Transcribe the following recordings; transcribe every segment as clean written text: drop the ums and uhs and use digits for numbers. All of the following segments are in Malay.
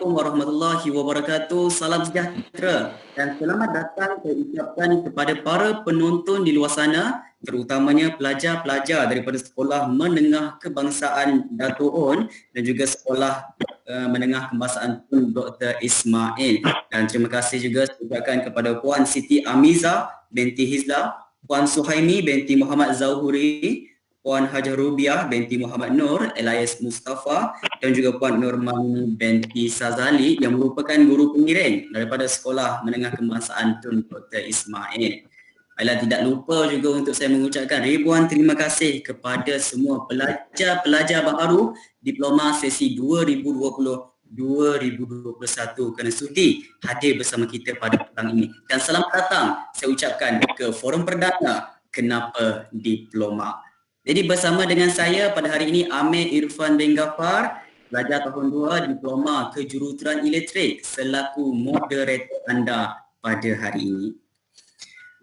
Assalamualaikum warahmatullahi wabarakatuh. Salam sejahtera dan selamat datang saya ucapkan kepada para penonton di luar sana, terutamanya pelajar-pelajar daripada Sekolah Menengah Kebangsaan Dato' On dan juga Sekolah Menengah Kebangsaan Tun Dr. Ismail. Dan terima kasih juga saya ucapkan kepada Puan Siti Amiza binti Hizla, Puan Suhaimi binti Muhammad Zauhuri, Puan Hajah Rubiah binti Muhammad Nur alias Mustafa dan juga Puan Nurmani binti Sazali yang merupakan guru pengiring daripada Sekolah Menengah Kebangsaan Tun Dr. Ismail. Baiklah, tidak lupa juga untuk saya mengucapkan ribuan terima kasih kepada semua pelajar-pelajar baharu diploma sesi 2020-2021 kerana sudi hadir bersama kita pada petang ini. Dan selamat datang saya ucapkan ke forum perdana Kenapa Diploma. Jadi bersama dengan saya pada hari ini Amir Irfan bin Ghaffar, pelajar tahun 2 Diploma Kejuruteraan Elektrik selaku moderator anda pada hari ini.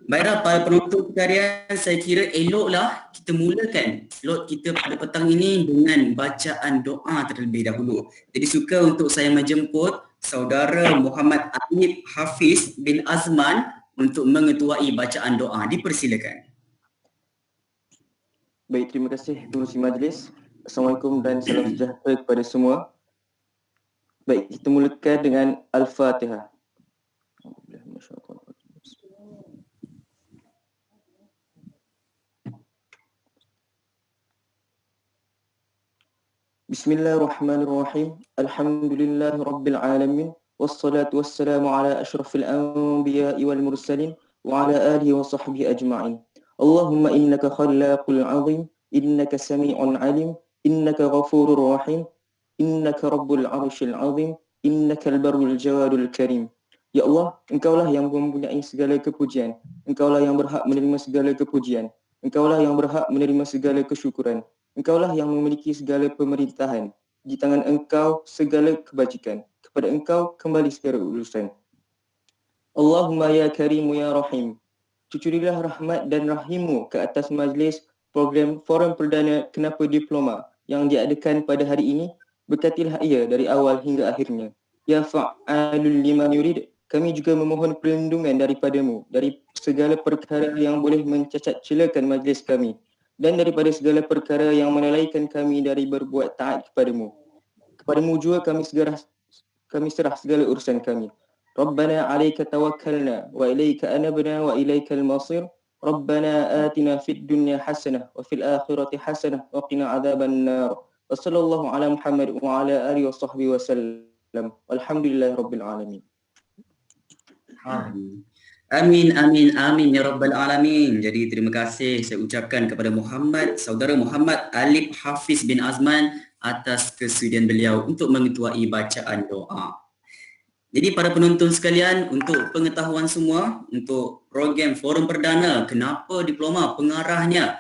Baiklah para penonton sekalian, saya kira eloklah kita mulakan slot kita pada petang ini dengan bacaan doa terlebih dahulu. Jadi suka untuk saya menjemput saudara Muhammad Alif Hafiz bin Azman untuk mengetuai bacaan doa. Dipersilakan. Baik, terima kasih pengurusi majlis. Assalamualaikum dan salam sejahtera kepada semua. Baik, kita mulakan dengan Al-Fatihah. Bismillahirrahmanirrahim. Alhamdulillah Rabbil Alamin. Wassalatu wassalamu ala ashrafil anbiya'i wal mursalin wa ala alihi wa sahbihi ajma'in. Allahumma innaka khallaqul azim, innaka sami'un alim, innaka ghafurur rahim, innaka rabbul arshil azim, innaka al-barrul jawadul karim. Ya Allah, Engkaulah yang mempunyai segala kepujian, Engkaulah yang berhak menerima segala kepujian, Engkaulah yang berhak menerima segala kesyukuran, Engkaulah yang memiliki segala pemerintahan, di tangan Engkau segala kebajikan, kepada Engkau kembali segala urusan. Allahumma ya karimu ya rahim, cucurilah rahmat dan rahimmu ke atas majlis program forum perdana Kenapa Diploma yang diadakan pada hari ini. Berkatilah ia dari awal hingga akhirnya. Ya fa'alul lima yurid, kami juga memohon perlindungan daripadamu dari segala perkara yang boleh mencacat celakan majlis kami dan daripada segala perkara yang melalaikan kami dari berbuat taat kepadamu. Kepadamu juga kami serah segala urusan kami. Rabbana 'alaika tawakkalna wa ilaika anabna wa ilaikal masir. Rabbana atina fid dunya hasanah wa fil akhirati hasanah wa qina adzaban nar. Wa sallallahu ala Muhammad wa ala alihi wa sahbihi wasallam. Walhamdulillahirabbil alamin. Amin, amin, amin ya rabbal alamin. Jadi terima kasih saya ucapkan kepada saudara Muhammad Alif Hafiz bin Azman atas kesudian beliau untuk mengetuai bacaan doa. Jadi para penonton sekalian, untuk pengetahuan semua, untuk program forum perdana Kenapa Diploma, pengarahnya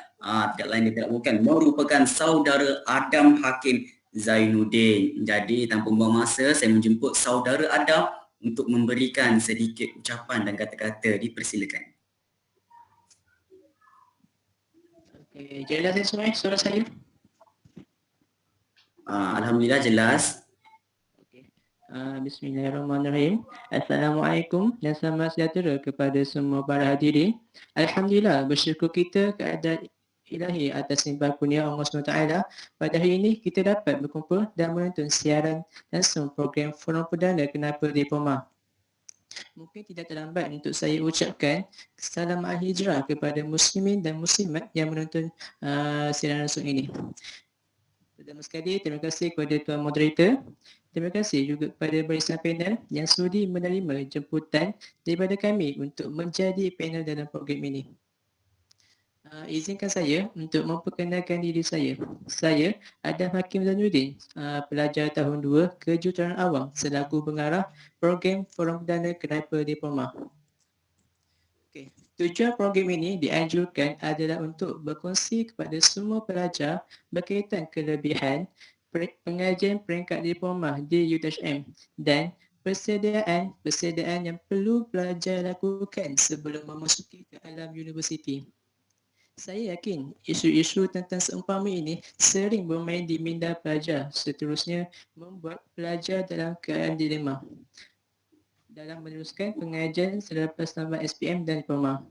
tidak lain dan tidak bukan merupakan saudara Adam Hakim Zainuddin. Jadi tanpa buang masa, saya menjemput saudara Adam untuk memberikan sedikit ucapan dan kata-kata. Dipersilakan. Okey, jelas semua suara saya? Alhamdulillah jelas. Bismillahirrahmanirrahim. Assalamualaikum dan selamat sejahtera kepada semua para hadirin. Alhamdulillah, bersyukur kita keadaan ilahi atas limpah kurnia Allah SWT. Pada hari ini kita dapat berkumpul dan menonton siaran langsung program forum perdana Kenapa Diploma. Mungkin tidak terlambat untuk saya ucapkan salam al-hijrah kepada muslimin dan muslimat yang menonton siaran langsung ini. Pertama sekali, terima kasih kepada Tuan Moderator. Terima kasih juga kepada barisan panel yang sudi menerima jemputan daripada kami untuk menjadi panel dalam program ini. Izinkan saya untuk memperkenalkan diri saya. Saya Adam Hakim Zainuddin, pelajar tahun 2 Kejuruteraan Awam selaku pengarah program forum perdana Kenapa Diploma. Tujuan program ini dianjurkan adalah untuk berkongsi kepada semua pelajar berkaitan kelebihan pengajian peringkat diploma di UTHM dan persediaan yang perlu pelajar lakukan sebelum memasuki ke alam universiti. Saya yakin isu-isu tentang seumpama ini sering bermain di minda pelajar, seterusnya membuat pelajar dalam keadaan dilema dalam meneruskan pengajian selepas tamat SPM dan diploma.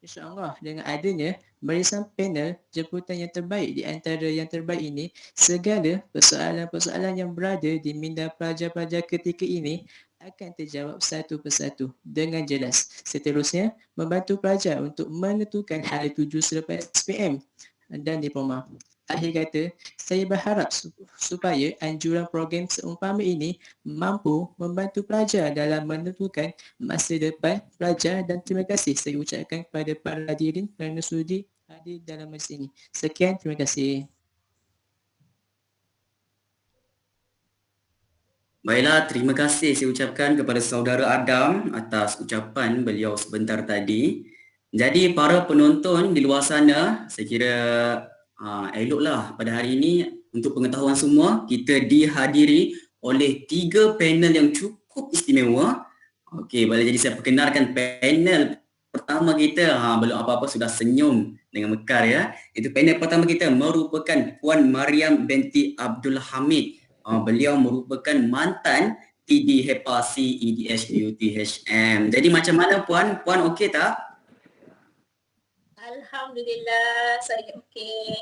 InsyaAllah dengan adanya barisan panel jemputan yang terbaik di antara yang terbaik ini, segala persoalan-persoalan yang berada di minda pelajar-pelajar ketika ini akan terjawab satu persatu dengan jelas. Seterusnya, membantu pelajar untuk menentukan hal tuju selepas SPM dan diploma. Akhir kata, saya berharap supaya anjuran program seumpama ini mampu membantu pelajar dalam menentukan masa depan pelajar, dan terima kasih saya ucapkan kepada para hadirin kerana sudi hadir dalam majlis ini. Sekian, terima kasih. Baiklah, terima kasih saya ucapkan kepada saudara Adam atas ucapan beliau sebentar tadi. Jadi para penonton di luar sana, saya kira eloklah pada hari ini untuk pengetahuan semua, kita dihadiri oleh 3 panel yang cukup istimewa. Okey, boleh jadi saya perkenalkan panel pertama kita. Belum apa-apa sudah senyum dengan mekar ya. Itu panel pertama kita merupakan Puan Mariam binti Abdul Hamid. Beliau merupakan mantan TD HEPA CEDH UTHM. Jadi macam mana Puan? Puan okey tak? Alhamdulillah, saya okey.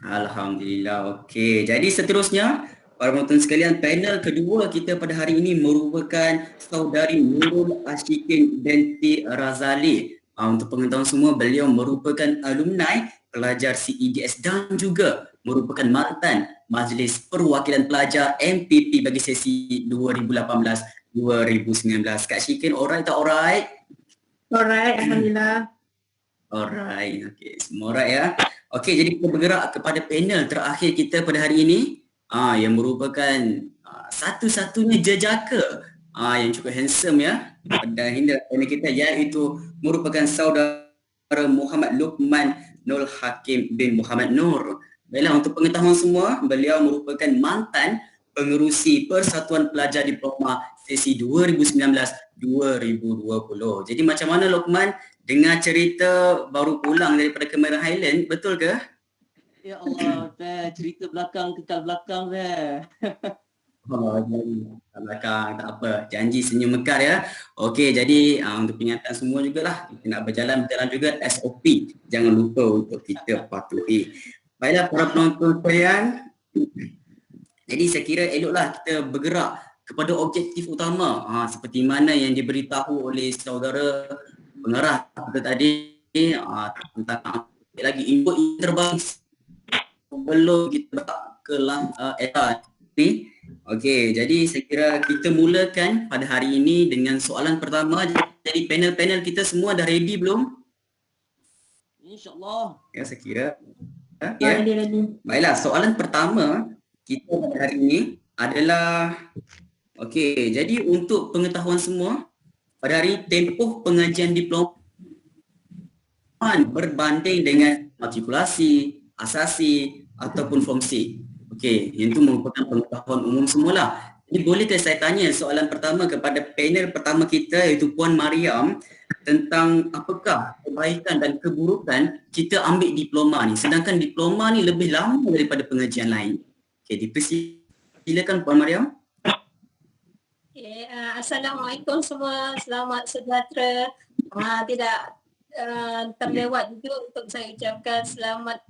Alhamdulillah, okey. Jadi seterusnya, para penonton sekalian, panel kedua kita pada hari ini merupakan saudari Nurul Ashikin binti Razali. Untuk pengetahuan semua, beliau merupakan alumni pelajar CEDS dan juga merupakan mantan Majlis Perwakilan Pelajar MPP bagi sesi 2018-2019. Kak Syikin, alright tak alright? Alright, Alhamdulillah. Alright, okey. Semua alright ya. Okey, jadi kita bergerak kepada panel terakhir kita pada hari ini yang merupakan satu-satunya jejaka yang cukup handsome ya pada hinda panel kita, iaitu merupakan saudara Muhammad Luqman Nur Hakim bin Muhammad Nur. Baiklah, untuk pengetahuan semua, beliau merupakan mantan pengerusi Persatuan Pelajar Diploma sesi 2019-2020. Jadi macam mana Luqman dengar cerita baru pulang daripada Cameron Highland, betul ke? Ya Allah, cerita belakang kekal belakang Belakang tak apa, janji senyum mekar ya. Okey, jadi untuk peringatan semua jugalah, kita nak berjalan juga SOP. Jangan lupa untuk kita patuhi. Baiklah para penonton sekalian, jadi saya kira eloklah kita bergerak kepada objektif utama seperti mana yang diberitahu oleh saudara pengarah kita tadi tentang lagi input terbaik sebelum kita ke era ni. Okey, jadi saya kira kita mulakan pada hari ini dengan soalan pertama. Jadi panel-panel kita semua dah ready belum? InsyaAllah. Ya, saya kira. Ya. Ready. Baiklah, soalan pertama kita pada hari ini adalah okey, jadi untuk pengetahuan semua, pada hari tempoh pengajian diploma berbanding dengan matrikulasi, asasi ataupun fungsi. Okey, yang itu merupakan pengetahuan umum semualah. Jadi bolehkah saya tanya soalan pertama kepada panel pertama kita, iaitu Puan Mariam, tentang apakah kebaikan dan keburukan kita ambil diploma ni, sedangkan diploma ni lebih lama daripada pengajian lain. Okey, dipersilakan Puan Mariam. Okay, Assalamualaikum semua, selamat sejahtera. Tidak terlewat juga untuk saya ucapkan selamat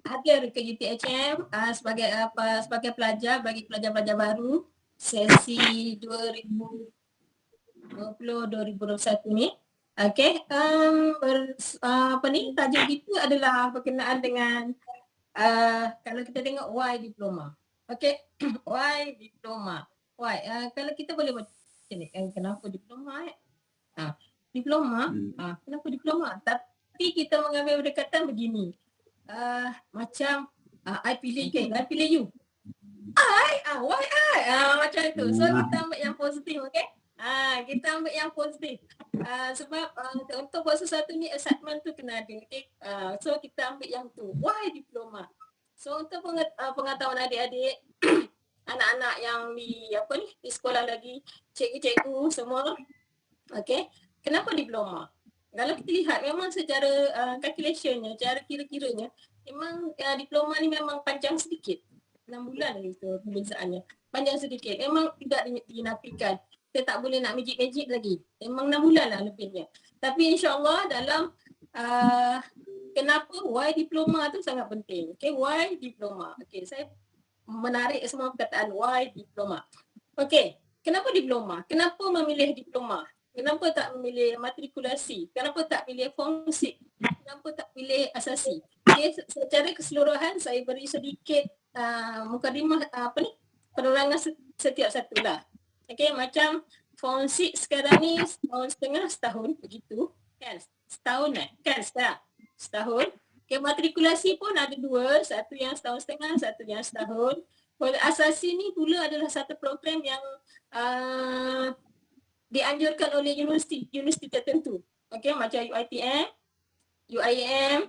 hadir ke UTHM sebagai pelajar bagi pelajar-pelajar baru sesi 2020-2021 ni. Okey, tajuk kita adalah berkenaan dengan kalau kita tengok why diploma. Okey, why diploma? Why? Kalau kita boleh macam ni, kenapa diploma? Diploma, kenapa diploma? Tapi kita mengambil pendekatan begini. Macam I pilih I pilih you. Why I? Macam itu. So kita ambil yang positif, okey? Kita ambil yang positif. Sebab untuk buat sesuatu ni excitement tu kena ada, okey? So kita ambil yang tu. Why diploma? So untuk pengetahuan adik-adik, anak-anak yang di sekolah lagi, cikgu-cikgu semua. Okey, kenapa diploma? Kalau kita lihat memang secara calculationnya, cara kira-kiranya, memang diploma ni memang panjang sedikit. 6 bulan itu perbezaannya. Panjang sedikit. Memang tidak dinafikan. Kita tak boleh nak magic-magic lagi. Memang 6 bulan lah lebihnya. Tapi insyaAllah dalam kenapa why diploma tu sangat penting. Okay, why diploma? Okay, saya menarik semua perkataan why diploma. Okay, kenapa diploma? Kenapa memilih diploma? Kenapa tak memilih matrikulasi? Kenapa tak pilih fungsi? Kenapa tak pilih asasi? Okay, secara keseluruhan saya beri sedikit mukadimah penerangan setiap satu lah. Okay, macam fungsi sekarang ni setahun begitu kan? Setahun kan setahun. Okay, matrikulasi pun ada dua, satu yang setahun setengah, satu yang setahun. Asasi ni pula adalah satu program yang dianjurkan oleh universiti tertentu. Okey, macam UiTM, UIM,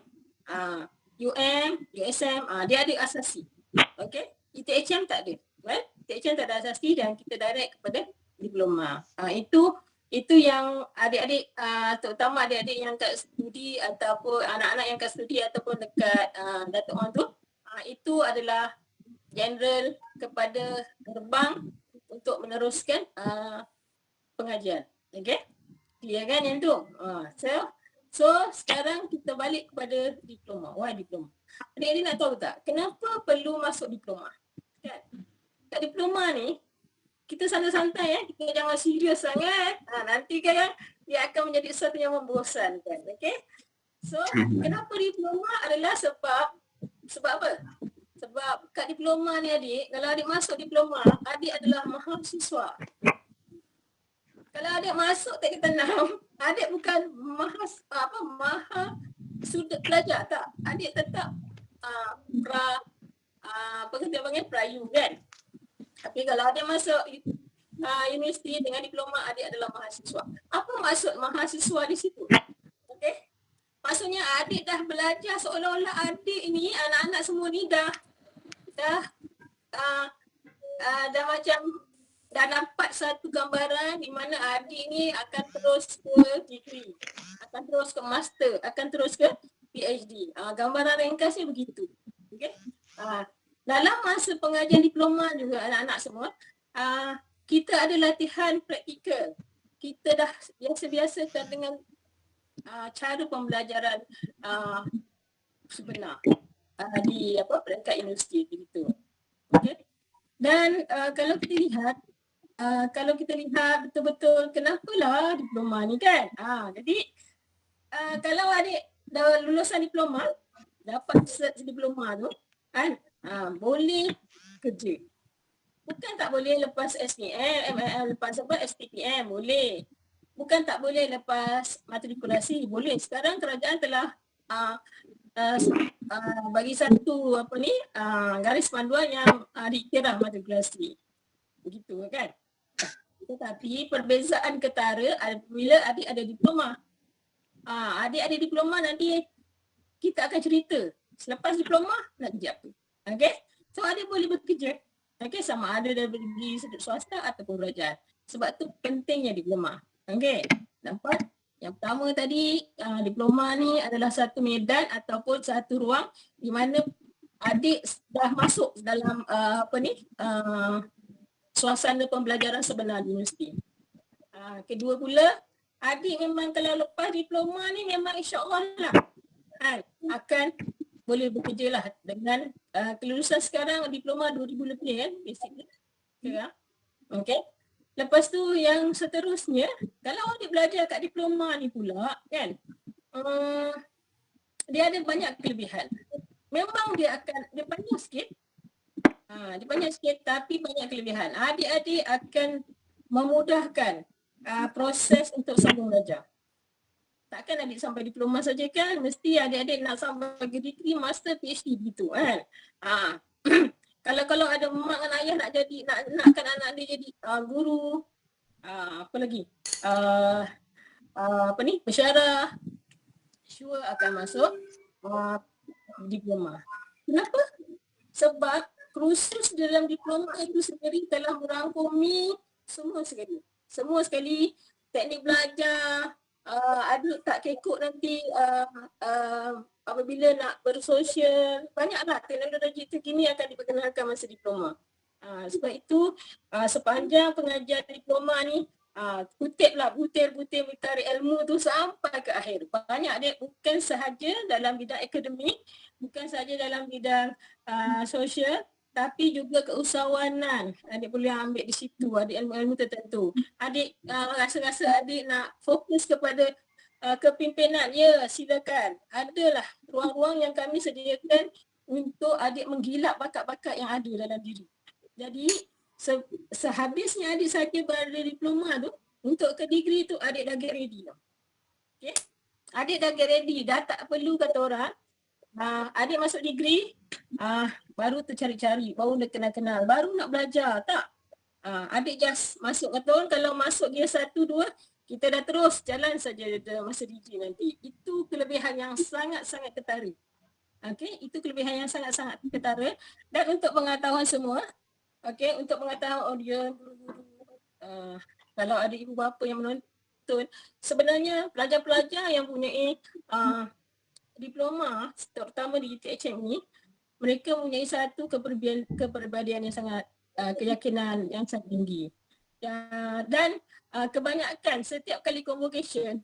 UM, USM, dia ada asasi. Okey, ITHM tak ada. Well, ITHM tak ada asasi dan kita direct kepada diploma. Itu yang adik-adik, terutama adik-adik yang kat studi ataupun anak-anak yang kat studi ataupun dekat Datuk Wan tu, itu adalah general kepada gerbang untuk meneruskan pengajian. Okay? Clear kan yang tu? So sekarang kita balik kepada diploma. Why diploma? Adik-adik nak tahu tak? Kenapa perlu masuk diploma? Kan? Kat diploma ni, kita santai-santai kita jangan serius sangat. Nanti kan dia akan menjadi sesuatu yang membosankan. Okay? So kenapa diploma adalah sebab apa? Sebab kat diploma ni adik, kalau adik masuk diploma, adik adalah mahasiswa. Kalau adik masuk tak kita enam, adik bukan sudut pelajar tak. Adik tetap kita panggil prayu kan. Tapi kalau adik masuk universiti dengan diploma, adik adalah mahasiswa. Apa maksud mahasiswa di situ? Okey. Maksudnya adik dah belajar seolah-olah adik ini, anak-anak semua ni dah macam dah dapat satu gambaran di mana adik ni akan terus ke degree, akan terus ke master, akan terus ke PhD. Gambaran ringkasnya begitu. Okay? Dalam masa pengajian diploma juga anak-anak semua, kita ada latihan praktikal. Kita dah biasa-biasakan dengan cara pembelajaran sebenar di peringkat universiti begitu. Okay? Dan kalau kita lihat betul-betul kenapalah diploma ni kan. Jadi kalau adik dah lulusan diploma, dapat cert diploma tu kan, boleh kerja. Bukan tak boleh lepas SPM, lepas STPM boleh. Bukan tak boleh lepas matrikulasi, boleh. Sekarang kerajaan telah bagi satu garis panduan yang dikira matrikulasi. Begitu kan? Tetapi perbezaan ketara apabila adik ada diploma. Adik ada diploma nanti kita akan cerita. Selepas diploma nak kerja apa. Okey? So adik boleh bekerja. Okey, sama ada dari sudut swasta ataupun kerajaan. Sebab tu pentingnya diploma. Okey? Nampak? Yang pertama tadi, diploma ni adalah satu medan ataupun satu ruang di mana adik dah masuk dalam suasana pembelajaran sebenar di universiti. Kedua pula, adik memang kalau lepas diploma ni memang insya-Allah lah akan boleh bekerja lah dengan kelulusan sekarang diploma 2000 lebih kan, basically. Okay. Lepas tu yang seterusnya, kalau adik belajar kat diploma ni pula kan, dia ada banyak kelebihan. Memang dia panjang sikit. Dia panjang sikit tapi banyak kelebihan. Adik-adik akan memudahkan proses untuk sambung belajar. Takkan adik sampai diploma saja kan, mesti adik-adik nak sampai degree, master, PhD begitu kan. Kalau ada mak dan ayah nakkan anak dia jadi guru, apa lagi? Pensyarah, sure akan masuk diploma. Kenapa? Sebab kursus dalam diploma itu sendiri telah merangkumi semua sekali teknik belajar, adik tak kekok nanti apabila nak bersosial, banyaklah teknologi terkini akan diperkenalkan masa diploma. Sebab itu sepanjang pengajian diploma ni kutiplah butir-butir mencari ilmu tu sampai ke akhir. Banyak dia bukan sahaja dalam bidang akademik, bukan sahaja dalam bidang sosial, tapi juga keusahawanan. Adik boleh ambil di situ, ada ilmu-ilmu tertentu. Adik rasa-rasa adik nak fokus kepada kepimpinan, ya silakan. Adalah ruang-ruang yang kami sediakan untuk adik menggilap bakat-bakat yang ada dalam diri. Jadi sehabisnya adik saja berada diploma tu, untuk ke degree tu adik dah get ready tau. Okay? Adik dah get ready, dah tak perlu kata orang. Adik masuk degree, baru tercari-cari, baru dah kenal-kenal, baru nak belajar, tak. Adik just masuk kata orang, kalau masuk gear 1, 2, kita dah terus jalan saja masa degree nanti. Itu kelebihan yang sangat-sangat ketara. Okay? Itu kelebihan yang sangat-sangat ketara. Dan untuk pengetahuan semua, okay, untuk pengetahuan audiens, kalau ada ibu bapa yang menonton, sebenarnya pelajar-pelajar yang mempunyai diploma, terutama di UTHM ni, mereka mempunyai satu kepribadian yang sangat, keyakinan yang sangat tinggi. Dan kebanyakan setiap kali convocation,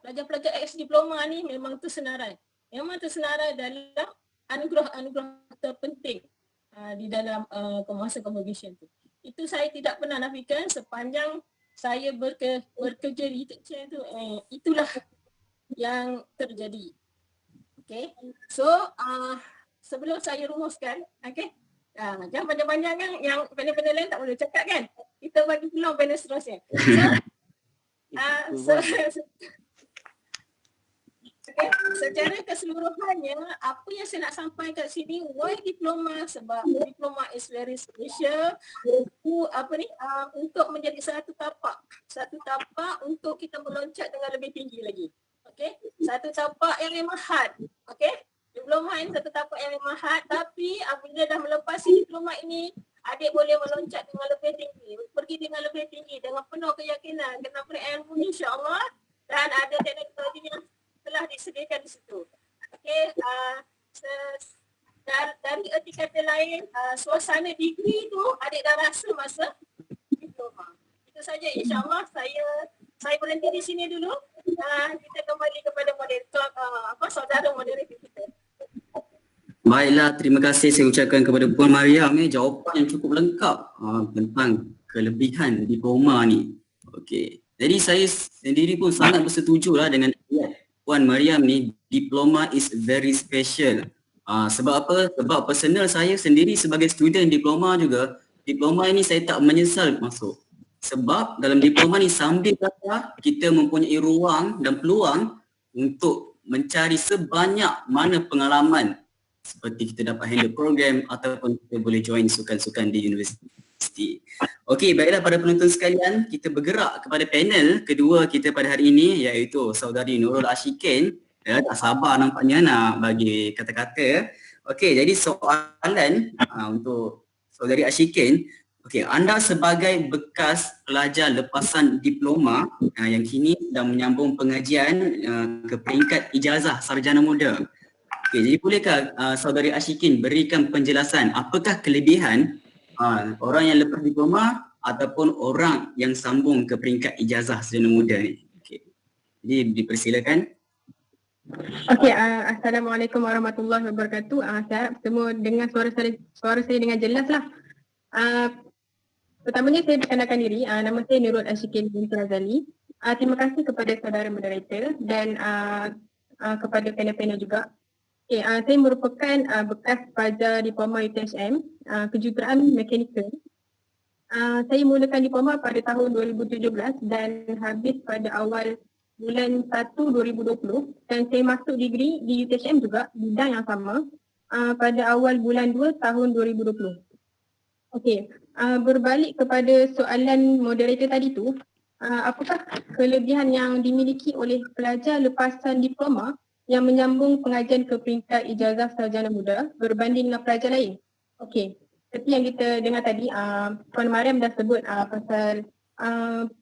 pelajar-pelajar ex-diploma ni memang tersenarai. Memang tersenarai dalam anugerah-anugerah terpenting di dalam masa convocation tu. Itu saya tidak pernah nafikan sepanjang saya bekerja di UTHM tu, itulah yang terjadi. Okay, so sebelum saya rumuskan, okay, jangan panjang-panjang kan, yang panel-panel lain tak boleh cakap kan, kita bagi peluang panel seterusnya. Okay, secara keseluruhannya, apa yang saya nak sampaikan kat sini, why diploma? Sebab diploma is very special untuk menjadi satu tapak untuk kita meloncat dengan lebih tinggi lagi. Okay, satu tapak yang memang hard. Okay, diploma ini satu tapak yang memang hard, tapi apabila dah melepasi diploma ini, adik boleh meloncat dengan lebih tinggi, pergi dengan lebih tinggi, dengan penuh keyakinan, kena berilmu insya-Allah, dan ada teknologi yang telah disediakan di situ. Okey, dari erti kata lain, suasana degree tu adik dah rasa masa diploma. Itu saja, insya-Allah saya berhenti di sini dulu. Kita kembali kepada moderator, saudara moderator kita. Baiklah, terima kasih saya ucapkan kepada Puan Mariam, jawapan yang cukup lengkap tentang kelebihan diploma ni. Okey. Jadi saya sendiri pun sangat bersetujulah dengan Puan Mariam ni, diploma is very special. Sebab apa? Sebab personal saya sendiri sebagai student diploma juga, diploma ini saya tak menyesal masuk. Sebab dalam diploma ni sambil belajar, kita mempunyai ruang dan peluang untuk mencari sebanyak mana pengalaman, seperti kita dapat handle program ataupun kita boleh join sukan-sukan di universiti. Okey, baiklah para penonton sekalian, kita bergerak kepada panel kedua kita pada hari ini, iaitu saudari Nurul Ashikin. Tak sabar nampaknya nak bagi kata-kata. Okey, jadi soalan untuk saudari Ashikin. Okey, anda sebagai bekas pelajar lepasan diploma yang kini sedang menyambung pengajian ke peringkat ijazah sarjana muda. Okey, jadi bolehkah saudari Ashikin berikan penjelasan apakah kelebihan orang yang lepas diploma ataupun orang yang sambung ke peringkat ijazah sarjana muda ni? Okey. Jadi dipersilakan. Okey, Assalamualaikum warahmatullahi wabarakatuh. Saya harap semua dengar suara saya dengan jelas lah. Pertamanya saya perkenalkan diri, nama saya Nurul Ashikin binti Razali. Terima kasih kepada saudara moderator dan kepada panel-panel juga. Okay, saya merupakan bekas pelajar diploma UTHM, kejuruteraan mekanikal. Saya mulakan diploma pada tahun 2017 dan habis pada awal bulan 1 2020, dan saya masuk degree di UTHM juga, bidang yang sama, pada awal bulan 2 tahun 2020. Okey, berbalik kepada soalan moderator tadi tu, apakah kelebihan yang dimiliki oleh pelajar lepasan diploma yang menyambung pengajian ke peringkat ijazah sarjana muda berbanding dengan pelajar lain? Okey, seperti yang kita dengar tadi, Puan Mariam dah sebut pasal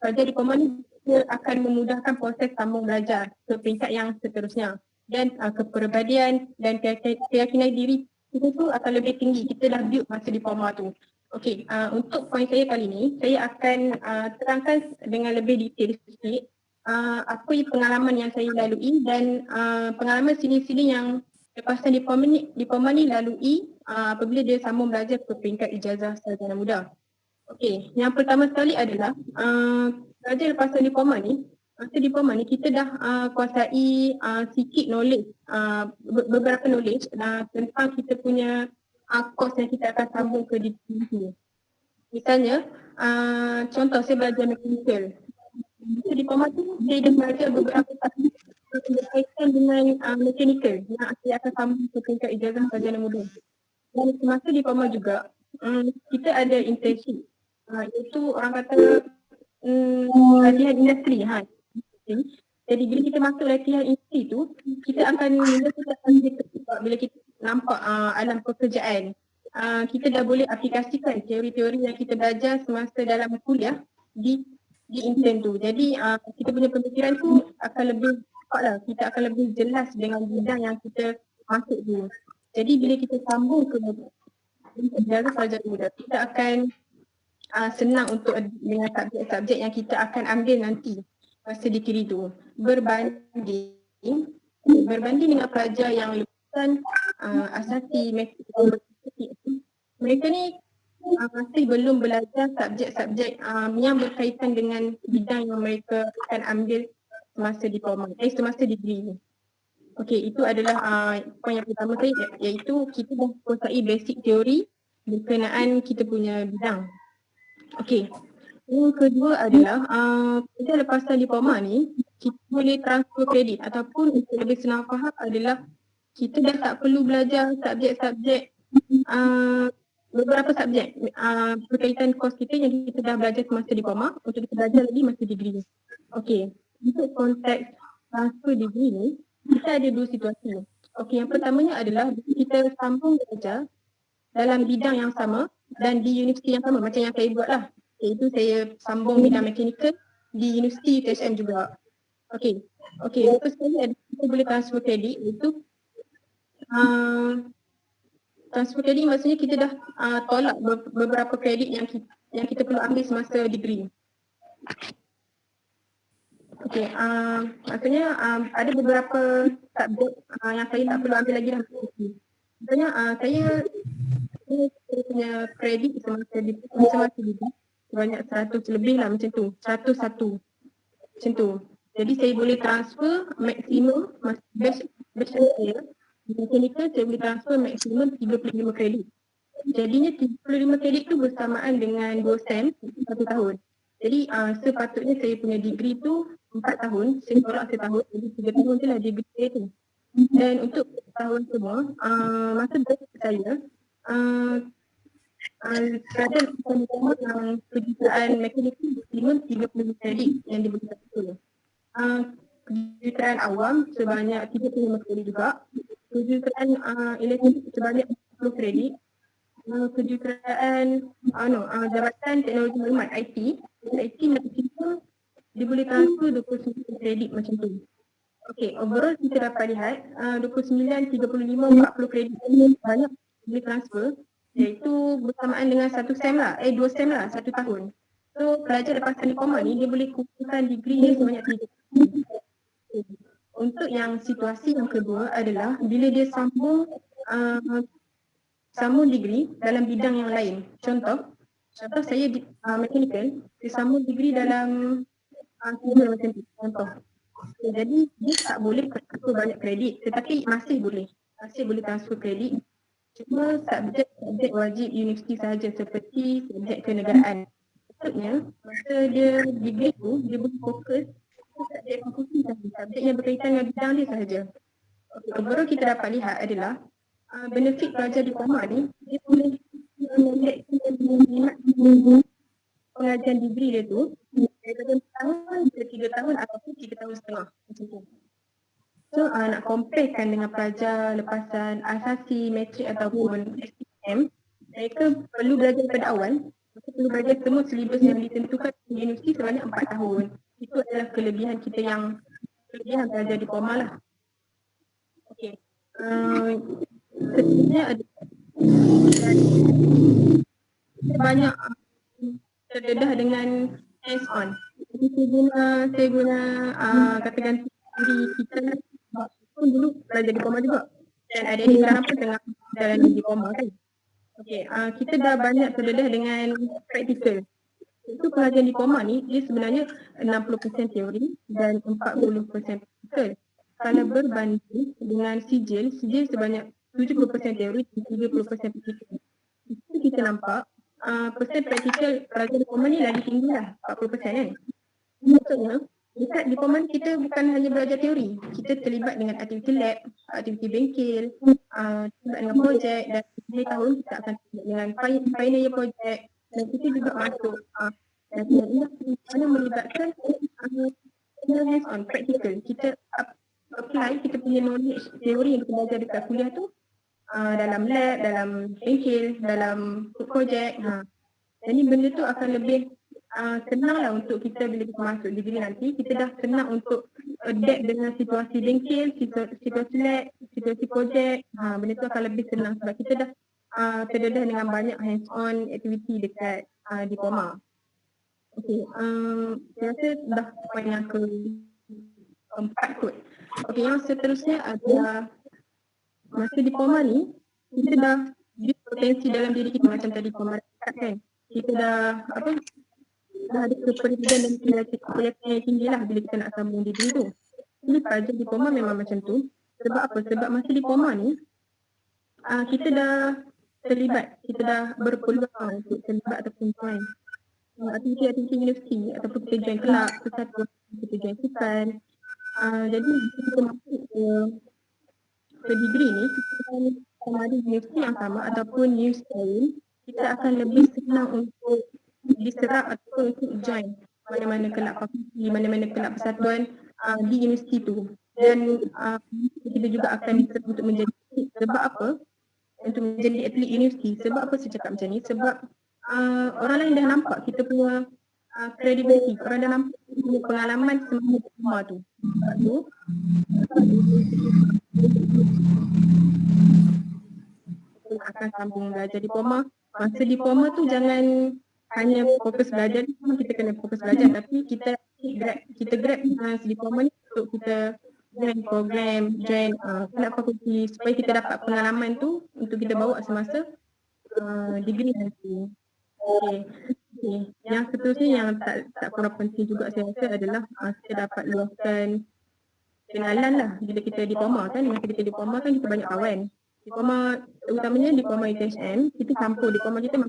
pelajar diploma ni dia akan memudahkan proses sambung belajar ke peringkat yang seterusnya, dan kepribadian dan keyakinan diri kita tu akan lebih tinggi. Kita dah build masa diploma tu. Okey, untuk poin saya kali ni, saya akan terangkan dengan lebih detail sikit apa pengalaman yang saya lalui dan pengalaman sini-sini yang lepasan diploma ni lalui apabila dia sambung belajar ke peringkat ijazah sarjana muda. Okey, yang pertama sekali adalah pelajar lepasan diploma ni, masa diploma ni kita dah kuasai sikit knowledge, beberapa knowledge tentang kita punya course yang kita akan sambung ke degree ni. Misalnya, contoh saya belajar mechanical. Masa diploma tu saya dah belajar beberapa subjek berkaitan dengan mechanical yang saya akan sambung ke peringkat ijazah sarjana muda. Dan semasa diploma juga, kita ada internship. Iaitu orang kata latihan industri. Jadi bila kita masuk latihan industri tu, kita akan bila kita nampak alam pekerjaan. Kita dah boleh aplikasikan teori-teori yang kita belajar semasa dalam kuliah di intern tu. Jadi kita punya pemikiran tu akan lebih cepat lah. Kita akan lebih jelas dengan bidang yang kita masuk tu. Jadi bila kita sambung ke ijazah sarjana muda, kita akan senang untuk dengan subjek-subjek yang kita akan ambil nanti masa degree tu. Berbanding dengan pelajar yang lulusan asasi mereka ni masih belum belajar subjek-subjek yang berkaitan dengan bidang yang mereka akan ambil semasa diploma, semasa degree ni. Okey, itu adalah poin yang pertama saya, iaitu kita dah kuasai basic teori berkenaan kita punya bidang. Okey, yang kedua adalah pada lepasan diploma ni, kita boleh transfer kredit ataupun untuk lebih senang faham adalah kita dah tak perlu belajar subjek-subjek beberapa subjek berkaitan kos kita yang kita dah belajar semasa diploma untuk kita belajar lagi masa degree. Okey, untuk konteks transfer degree ni, kita ada dua situasi. Okey, yang pertamanya adalah kita sambung belajar dalam bidang yang sama dan di universiti yang sama macam yang saya buat lah. Iaitu saya sambung bidang mechanical di Universiti UTSM juga. Okey, lepas sekali ada kita boleh transfer kredit, iaitu transfer kredit maksudnya kita dah tolak beberapa kredit yang kita perlu ambil semasa degree. Okey, maksudnya ada beberapa subjek yang saya tak perlu ambil lagi dalam degree. Maksudnya saya punya kredit semasa degree sebanyak 100 lebih lah macam tu, 101 macam tu. Jadi saya boleh transfer maksimum batch saya mechanical, saya boleh transfer maksimum 35 kredit. Jadinya 35 kredit tu bersamaan dengan 2 sem 1 tahun. Jadi sepatutnya saya punya degree tu 4 tahun, saya tolak setahun, jadi 3 tahun je lah degree saya tu. Dan untuk tahun semua, masa batch saya ada yang kejuruteraan mekanikal maksimum 30 kredit yang diberikan betul. Kejuruteraan awam sebanyak 35 kredit juga. Kejuruteraan elektrik sebanyak 10 kredit. Kejuruteraan Jabatan Teknologi Maklumat IT maksimum dia boleh transfer 29 kredit macam tu. Okey, overall kita dapat lihat 29, 35, 40 kredit banyak boleh transfer, iaitu bersamaan dengan 1 sem lah, 2 sem lah, 1 tahun. So pelajar lepasan diploma ni dia boleh kumpulkan degree dia sebanyak 3. Untuk yang situasi yang kedua adalah bila dia sambung degree dalam bidang yang lain. Contoh saya mechanical, saya sambung degree dalam civil macam tu, contoh. Jadi dia tak boleh transfer banyak kredit, tetapi masih boleh transfer kredit. Cuma subjek wajib universiti sahaja seperti subjek kenegaraan. Maksudnya masa dia degree tu dia boleh fokus subjek fakulti sahaja, subjek yang berkaitan dengan bidang dia sahaja. Overall kita dapat lihat adalah benefit pelajar diploma ni, dia boleh minat pengajian degree dia tu daripada 4 tahun ke 3 tahun ataupun 3 tahun setengah macam tu. So nak comparekan dengan pelajar lepasan asasi, matrik ataupun SPM, mereka perlu belajar pada awal. Mereka perlu belajar semua silibus yang ditentukan di universiti sebanyak 4 tahun. Itu adalah kelebihan kita yang kelebihan belajar di Poma lah. Okey. Seterusnya ada banyak terdedah dengan hands on. Jadi saya guna kata ganti diri kita pun dulu belajar di Poma juga. Dan adik-adik sekarang pun tengah jalan di Poma kan. Okey, kita dah banyak terdedah dengan praktikal. Itu pelajaran di Poma ni dia sebenarnya 60% teori dan 40% praktikal. Kalau berbanding dengan sijil sebanyak 70% teori dan 30% praktikal. Itu kita nampak persen praktikal pelajaran di Poma ni lagi tinggi lah, 40% kan. Maksudnya dekat di Poma ni kita bukan hanya belajar teori, kita terlibat dengan aktiviti lab, aktiviti bengkel, terlibat dengan projek dan di tahun kita akan terlibat dengan final year project dan kita juga masuk dan mana melibatkan hands on practical. Kita apply kita punya knowledge teori yang kita belajar dekat kuliah tu dalam lab, dalam bengkel, dalam projek. Jadi benda tu akan lebih senang lah untuk kita bila kita masuk degree nanti. Kita dah senang untuk adapt dengan situasi bengkel, situasi lab, situasi projek. Benda tu akan lebih senang sebab kita dah terdedah dengan banyak hands on activity dekat diploma. Okey, saya rasa dah poin yang keempat kot. Okey, yang seterusnya adalah masa diploma ni kita dah use potensi dalam diri kita macam tadi Komar cakap kan. Kita dah dah ada kepercayaan dan keyakinan yang tinggi lah bila kita nak sambung degree tu. Jadi pelajar diploma memang macam tu. Sebab apa? Sebab masa diploma ni kita dah terlibat, kita dah berpeluang untuk terlibat ataupun join aktiviti-aktiviti universiti ataupun kita join kelab, persatuan, kita join sukan. Jadi kita masuk ke degree ni, kita akan sama ada universiti yang sama ataupun universiti lain, kita akan lebih senang untuk diserap ataupun untuk join mana-mana kelab fakulti, mana-mana kelab persatuan di universiti tu. Dan kita juga akan diserap untuk menjadi sebab apa? Untuk menjadi atlet universiti. Sebab apa saya cakap macam ni? Sebab orang lain dah nampak kita punya credibility. Orang dah nampak kita punya pengalaman semasa diploma tu. Sebab tu akan sambung belajar diploma. Masa diploma tu jangan hanya fokus belajar, kita kena fokus belajar tapi kita grab diploma ni untuk kita join program, join kelab fakulti supaya kita dapat pengalaman tu untuk kita bawa semasa degree nanti. Okay. Yang seterusnya yang tak kurang penting juga saya rasa adalah kita dapat luaskan kenalan lah bila kita diploma kan. Masa kita diploma kan kita banyak kawan. Diploma utamanya diploma ITHM, kita campur diploma kita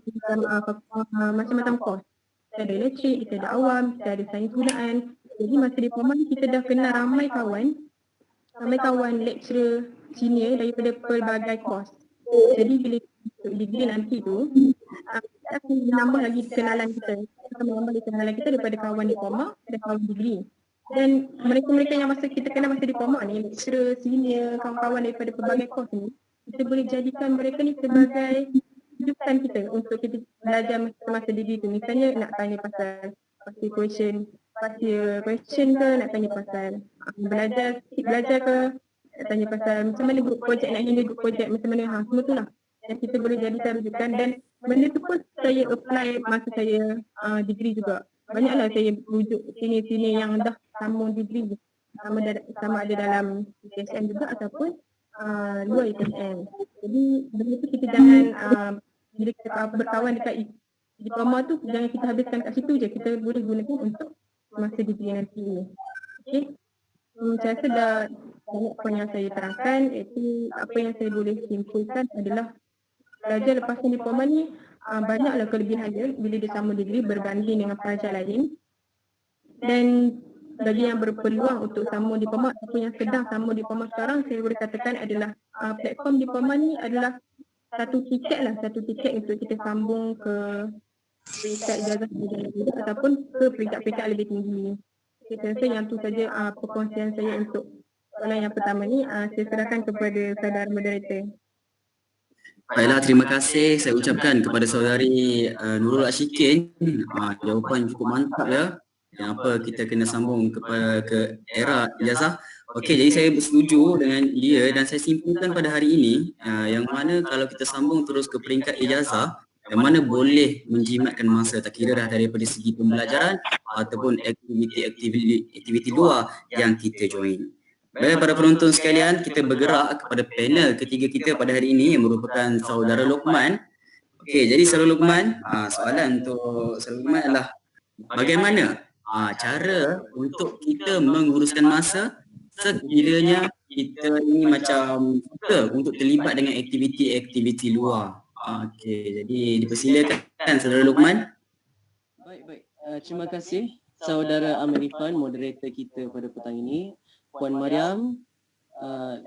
macam-macam course. Kita ada elektrik, kita ada awam, kita ada sains gunaan. Jadi masa diploma kita dah kenal ramai kawan lecturer senior daripada pelbagai course. Jadi bila degree nanti tu kita akan menambah lagi kenalan kita. Kita akan menambah lagi kenalan kita daripada kawan diploma dan kawan degree. Dan mereka-mereka yang kita kenal masa diploma ni, lecturer senior, kawan-kawan daripada pelbagai course ni, kita boleh jadikan mereka ni sebagai rujukan kita untuk kita belajar masa degree tu. Misalnya nak tanya pasal question ke, nak tanya pasal belajar ke, nak tanya pasal macam mana group project, nak handle group project macam mana, semua tu lah yang kita boleh jadikan rujukan. Dan benda tu pun saya apply masa saya degree juga. Banyaklah saya rujuk sini-sini yang dah sambung degree sama ada dalam ITSM juga ataupun luar ITSM. Jadi benda tu kita jangan bila kita berkawan dekat diploma tu jangan kita habiskan kat situ je, kita boleh gunakan untuk masa degree nanti. Okay. Saya rasa dah banyak poin yang saya terangkan, iaitu apa yang saya boleh simpulkan adalah pelajar lepasan diploma ni banyaklah kelebihan dia bila dia sambung degree berbanding dengan pelajar lain. Dan bagi yang berpeluang untuk sambung diploma ataupun yang sedang sambung diploma sekarang, saya boleh katakan adalah platform diploma ni adalah satu tiket untuk kita sambung ke peringkat ijazah sarjana ataupun ke peringkat-peringkat lebih tinggi. Saya rasa yang tu saja perkongsian saya untuk soalan yang pertama ni. Saya serahkan kepada saudara moderator. Baiklah, terima kasih saya ucapkan kepada saudari Nurul Ashikin. Jawapan cukup mantap ya. Yang apa kita kena sambung ke era ijazah. Okey, jadi saya bersetuju dengan dia dan saya simpulkan pada hari ini yang mana kalau kita sambung terus ke peringkat ijazah, yang mana boleh menjimatkan masa tak kira dah daripada segi pembelajaran ataupun aktiviti luar yang kita join. Baik para penonton sekalian, kita bergerak kepada panel ketiga kita pada hari ini yang merupakan saudara Lokman. Okey, jadi saudara Lokman, soalan untuk saudara Lokman adalah bagaimana cara untuk kita menguruskan masa sekiranya kita ini macam suka untuk terlibat dengan aktiviti-aktiviti luar. Okey, jadi dipersilakan saudara Lokman. Baik. Terima kasih saudara Amir Irfan, moderator kita pada petang ini. Puan Mariam,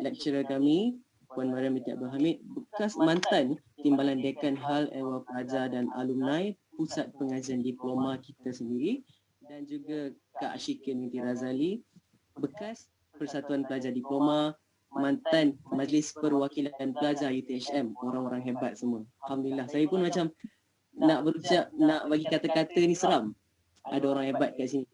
lecturer kami, Puan Mariam binti Abdul Hamid, bekas mantan Timbalan Dekan Hal Ehwal Pelajar dan Alumni Pusat Pengajian Diploma kita sendiri, dan juga Kak Ashikin binti Razali, bekas Persatuan Pelajar Diploma, mantan Majlis Perwakilan Pelajar UTHM, orang-orang hebat semua. Alhamdulillah, saya pun macam nak berucap, nak bagi kata-kata ni seram. Ada orang hebat kat sini.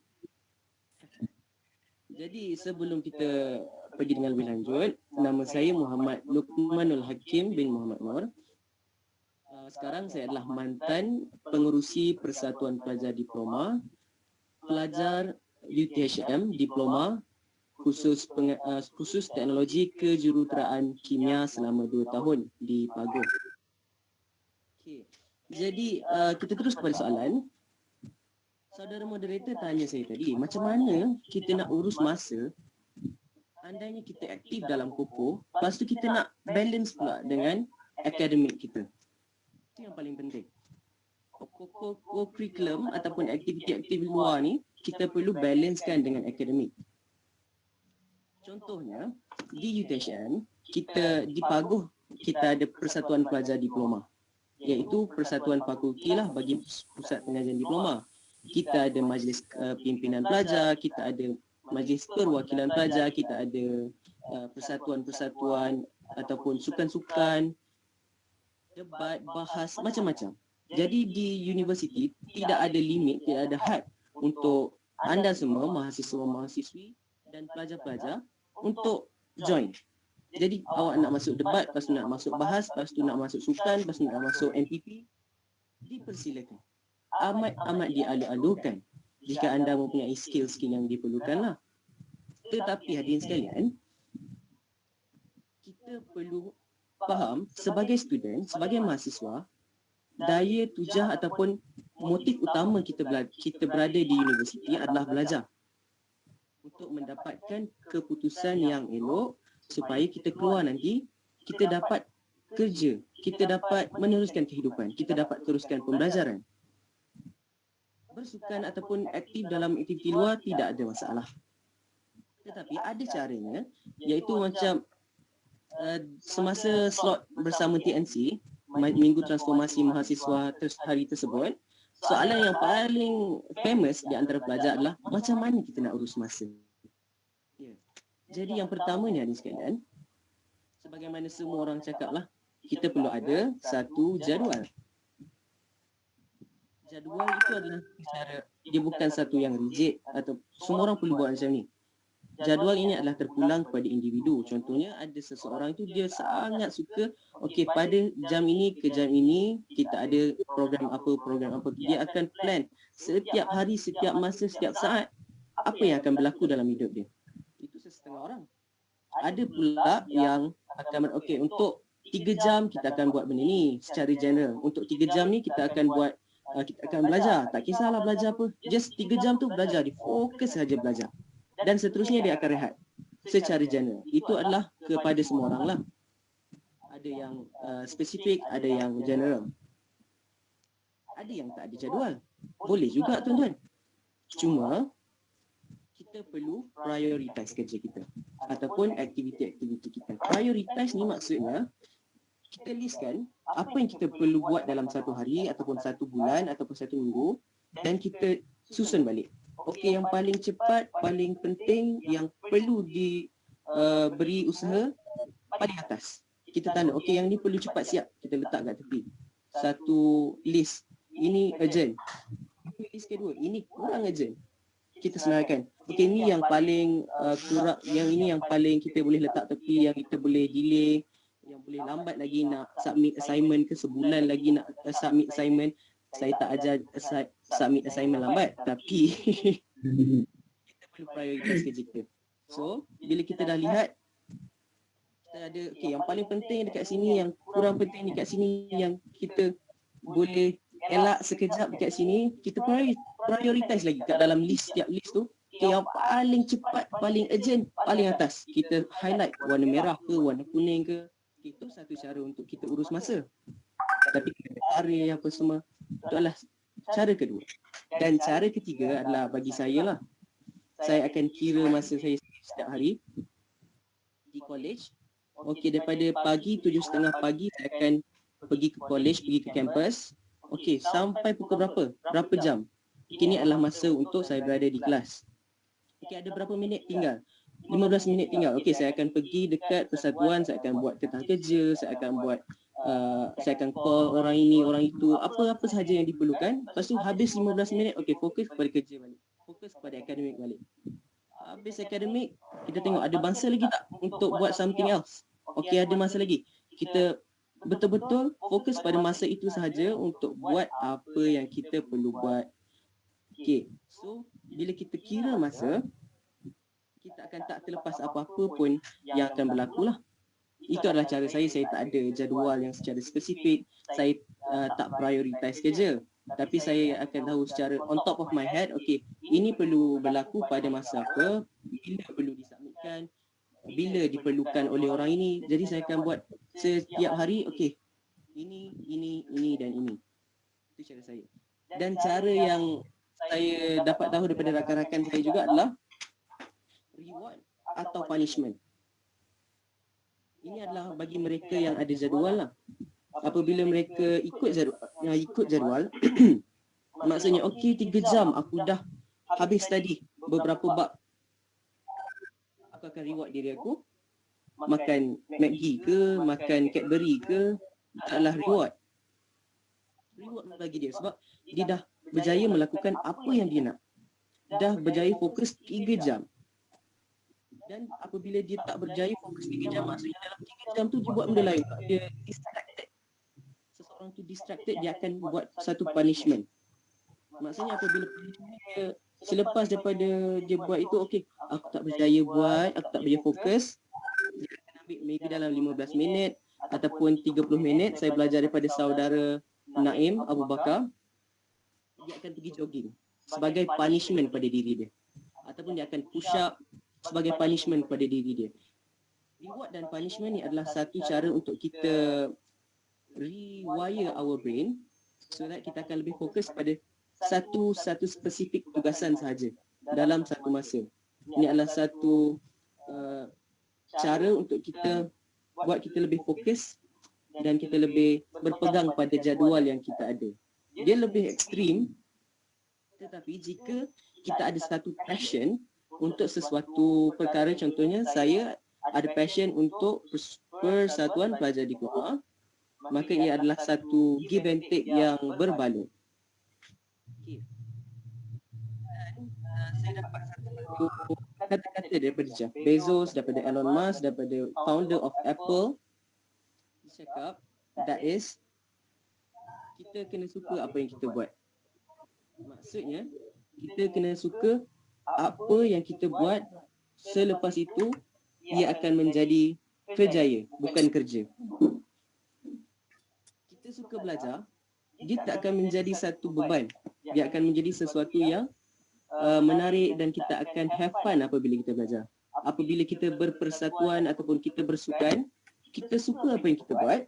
Jadi sebelum kita pergi dengan lebih lanjut, nama saya Muhammad Luqmanul Hakim bin Muhammad Nur. Sekarang saya adalah mantan pengerusi Persatuan Pelajar Diploma, pelajar UTHM Diploma khusus teknologi kejuruteraan kimia selama 2 tahun di Pagoh. Okay. Jadi kita terus kepada soalan. Saudara moderator tanya saya tadi, macam mana kita nak urus masa andainya kita aktif dalam Koko, lepas tu kita nak balance pula dengan akademik kita. Itu yang paling penting. Koko curriculum ataupun aktiviti-aktiviti luar ni, kita perlu balancekan dengan akademik. Contohnya, di UTHM, kita di Pagoh, kita ada Persatuan Pelajar Diploma, iaitu persatuan fakulti lah bagi pusat pengajian diploma. Kita ada majlis pimpinan pelajar, kita ada majlis perwakilan pelajar, kita ada persatuan-persatuan ataupun sukan-sukan, debat, bahas, macam-macam. Jadi di universiti tidak ada limit, tidak ada had untuk anda semua, mahasiswa-mahasiswi dan pelajar-pelajar untuk join. Jadi awak nak masuk debat, lepas tu nak masuk bahas, lepas tu nak masuk sukan, lepas tu nak masuk MPP, dipersilakan. Amat dialu-alukan jika anda mempunyai skill-skill yang diperlukan lah. Tetapi hadirin sekalian, kita perlu faham sebagai student, sebagai mahasiswa, daya tujah ataupun motif utama kita berada di universiti adalah belajar untuk mendapatkan keputusan yang elok supaya kita keluar nanti, kita dapat kerja, kita dapat meneruskan kehidupan, kita dapat teruskan pembelajaran. Bersukan ataupun aktif dalam aktiviti luar tidak ada masalah. Tetapi ada caranya, iaitu macam semasa slot bersama TNC, Minggu Transformasi Mahasiswa hari tersebut, soalan yang paling famous di antara pelajar adalah macam mana kita nak urus masa. Ya. Jadi yang pertamanya ni sekalian, sebagaimana semua orang cakap lah, kita perlu ada satu jadual. Jadual itu adalah cara, dia bukan satu yang rigid atau semua orang perlu buat macam ni. Jadual ini adalah terpulang kepada individu. Contohnya ada seseorang itu dia sangat suka, okey pada jam ini ke jam ini kita ada program apa. Dia akan plan setiap hari, setiap masa, setiap saat apa yang akan berlaku dalam hidup dia. Itu sesetengah orang. Ada pula yang akan okey untuk 3 jam kita akan buat benda ni secara general. Untuk 3 jam ni kita akan buat kita akan belajar, tak kisahlah belajar apa, just 3 jam tu belajar, dia fokus saja belajar. Dan seterusnya dia akan rehat secara general. Itu adalah kepada semua orang lah. Ada yang spesifik, ada yang general. Ada yang tak ada jadual. Boleh juga tuan-tuan. Cuma kita perlu prioritize kerja kita ataupun aktiviti-aktiviti kita. Prioritize ni maksudnya kita listkan apa yang kita perlu buat dalam satu hari ataupun satu bulan ataupun satu minggu dan kita susun balik. Okey, yang paling cepat, paling penting, yang perlu diberi usaha paling atas. kita tanda, okey yang ni perlu cepat siap, kita letak kat tepi. Satu list, ini urgent. List kedua, ini kurang urgent. Kita senaraikan. Okey, ni yang paling kurang, yang ini yang paling kita boleh letak tepi, yang kita boleh delay, yang boleh lambat lagi nak submit assignment ke, sebulan lagi nak submit assignment. Saya tak ajar submit assignment lambat, tapi kita perlu prioritize kerja kita. So, bila kita dah lihat, kita ada, okey, yang paling penting dekat sini, yang kurang penting dekat sini, yang kita boleh elak sekejap dekat sini, kita prioritize lagi kat dalam list, setiap list tu. Okay, yang paling cepat, paling urgent, paling atas, kita highlight warna merah ke, warna kuning ke. Okay, itu satu cara untuk kita urus masa. Tapi kita tarik apa semua, itu adalah cara kedua. Dan cara ketiga adalah bagi saya lah. Saya akan kira masa saya setiap hari di college. Okey, daripada pagi 7.30 pagi saya akan pergi ke college, pergi ke kampus. Okey, sampai pukul berapa? Berapa jam? Ini adalah masa untuk saya berada di kelas. Okey, ada berapa minit tinggal? 15 minit tinggal. Okey, saya akan pergi dekat persatuan, saya akan buat tentang kerja, saya akan buat saya akan call orang ini, orang itu, apa-apa sahaja yang diperlukan. Lepas tu habis 15 minit, okey, fokus kepada kerja balik. Fokus kepada akademik balik. Habis akademik, kita tengok ada masa lagi tak untuk buat something else. Okey, ada masa lagi. Kita betul-betul fokus pada masa itu sahaja untuk buat apa yang kita perlu buat. Okey, so bila kita kira masa, kita akan tak terlepas apa-apa pun yang akan berlaku lah. Itu adalah cara saya tak ada jadual yang secara spesifik, saya tak prioritize kerja. Tapi saya akan tahu secara on top of my head, okey, ini perlu berlaku pada masa apa, bila perlu disubmitkan, bila diperlukan oleh orang ini. Jadi saya akan buat setiap hari, okey, ini dan ini. Itu cara saya. Dan cara yang saya dapat tahu daripada rakan-rakan saya juga adalah reward atau punishment. Ini adalah bagi mereka yang ada jadual lah. Apabila mereka ikut jadual, maksudnya okey 3 jam aku dah habis tadi beberapa bab, aku akan reward diri aku makan McD ke, makan Cadbury ke, taklah reward bagi dia sebab dia dah berjaya melakukan apa yang dia nak, dah berjaya fokus 3 jam. Dan apabila dia tak berjaya fokus 3 jam, maksudnya dalam 3 jam tu dia buat benda lain, dia distracted. Seseorang tu distracted, dia akan buat satu punishment. Maksudnya apabila punishment dia selepas daripada dia buat itu, okey, aku tak berjaya buat, aku tak berjaya fokus, dia akan ambil maybe dalam 15 minit ataupun 30 minit. Saya belajar daripada saudara Naim Abu Bakar, dia akan pergi jogging sebagai punishment pada diri dia, ataupun dia akan push up sebagai punishment pada diri dia. Reward dan punishment ni adalah satu cara untuk kita rewire our brain so that kita akan lebih fokus pada satu spesifik tugasan sahaja dalam satu masa. Ini adalah satu cara untuk kita buat kita lebih fokus dan kita lebih berpegang pada jadual yang kita ada. Dia lebih ekstrim, tetapi jika kita ada satu passion untuk sesuatu perkara, contohnya saya ada passion untuk persatuan pelajar di Kuala, maka ia adalah satu give and take yang berbaloi. Okay. Dan saya dapat satu kata-kata daripada Jeff Bezos, daripada Elon Musk, daripada founder of Apple. Dia cakap, that is, kita kena suka apa yang kita buat. Maksudnya, kita kena suka apa yang kita buat, selepas itu ia akan menjadi kerjaya, bukan kerja. Kita suka belajar, dia tak akan menjadi satu beban. Dia akan menjadi sesuatu yang menarik dan kita akan have fun apabila kita belajar. Apabila kita berpersatuan ataupun kita bersukan, kita suka apa yang kita buat,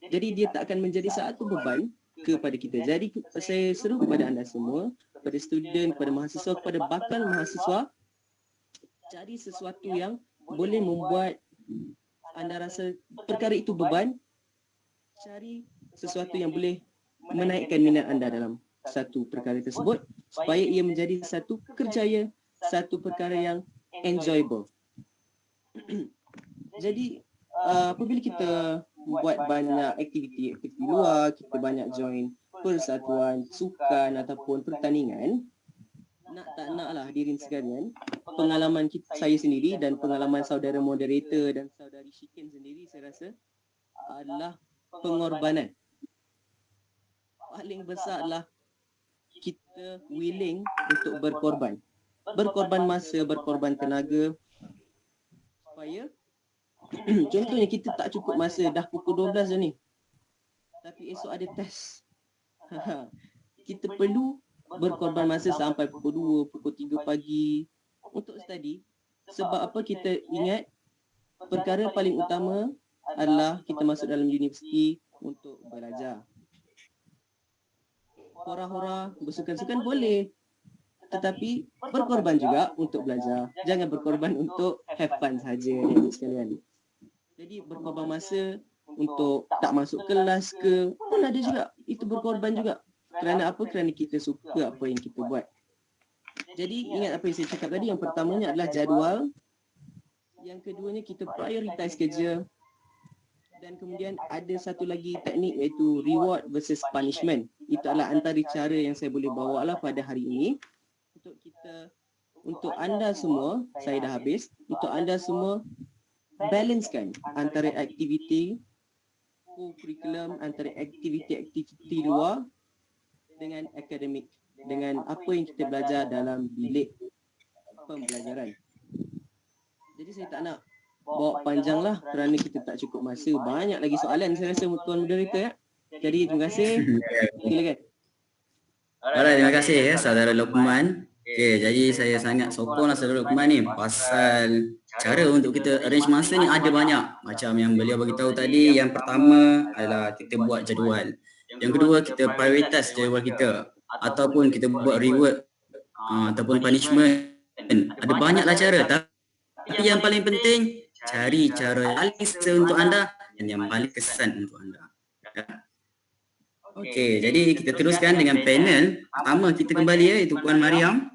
jadi dia tak akan menjadi satu beban kepada kita. Jadi saya seru kepada anda semua, kepada student, kepada mahasiswa, kepada bakal mahasiswa, cari sesuatu yang boleh membuat anda rasa perkara itu beban. Cari sesuatu yang boleh menaikkan minat anda dalam satu perkara tersebut supaya ia menjadi satu kerjaya, satu perkara yang enjoyable. Jadi apabila kita buat banyak aktiviti luar, kita banyak join persatuan, sukan ataupun pertandingan, nak tak naklah hadirin sekalian, pengalaman saya sendiri dan pengalaman saudara moderator dan saudari Shikin sendiri, saya rasa adalah pengorbanan. Paling besar adalah kita willing untuk berkorban. Berkorban masa, berkorban tenaga, supaya contohnya kita tak cukup masa, dah pukul 12 dah ni, tapi esok ada test. Kita perlu berkorban masa sampai pukul 2, pukul 3 pagi untuk study. Sebab apa? Kita ingat perkara paling utama adalah kita masuk dalam universiti untuk belajar. Hora-hora, bersukan-sukan boleh, tetapi berkorban juga untuk belajar. Jangan berkorban untuk have fun saja, adik sekalian. Jadi berkorban masa untuk tak masuk kelas ke pun ada juga. Itu berkorban juga. Kerana apa? Kerana kita suka apa yang kita buat. Jadi ingat apa yang saya cakap tadi. Yang pertamanya adalah jadual. Yang keduanya kita prioritize kerja. Dan kemudian ada satu lagi teknik, iaitu reward versus punishment. Itu adalah antara cara yang saya boleh bawa lah pada hari ini. Untuk anda semua, saya dah habis. Untuk anda semua, balancekan antara aktiviti co-curriculum, antara aktiviti luar dengan akademik, dengan apa yang kita belajar dalam bilik pembelajaran. Jadi saya tak nak bawa panjang lah kerana kita tak cukup masa. Banyak lagi soalan saya rasa Tuan Moderator ya. Jadi terima kasih. Silakan. Alright, terima kasih ya Saudara Luqman. Okey, jadi saya sangat sokonglah Saudara Luqman ni pasal cara untuk kita arrange masa ni ada banyak. Macam yang beliau beritahu tadi, yang pertama adalah kita buat jadual. Yang kedua, kita prioritize jadual kita, ataupun kita buat reward ataupun punishment. Ada banyaklah cara, tapi yang paling penting cari cara yang paling selesa untuk anda dan yang paling kesan untuk anda. Okey, jadi kita teruskan dengan panel pertama kita kembali ya, iaitu Puan Mariam.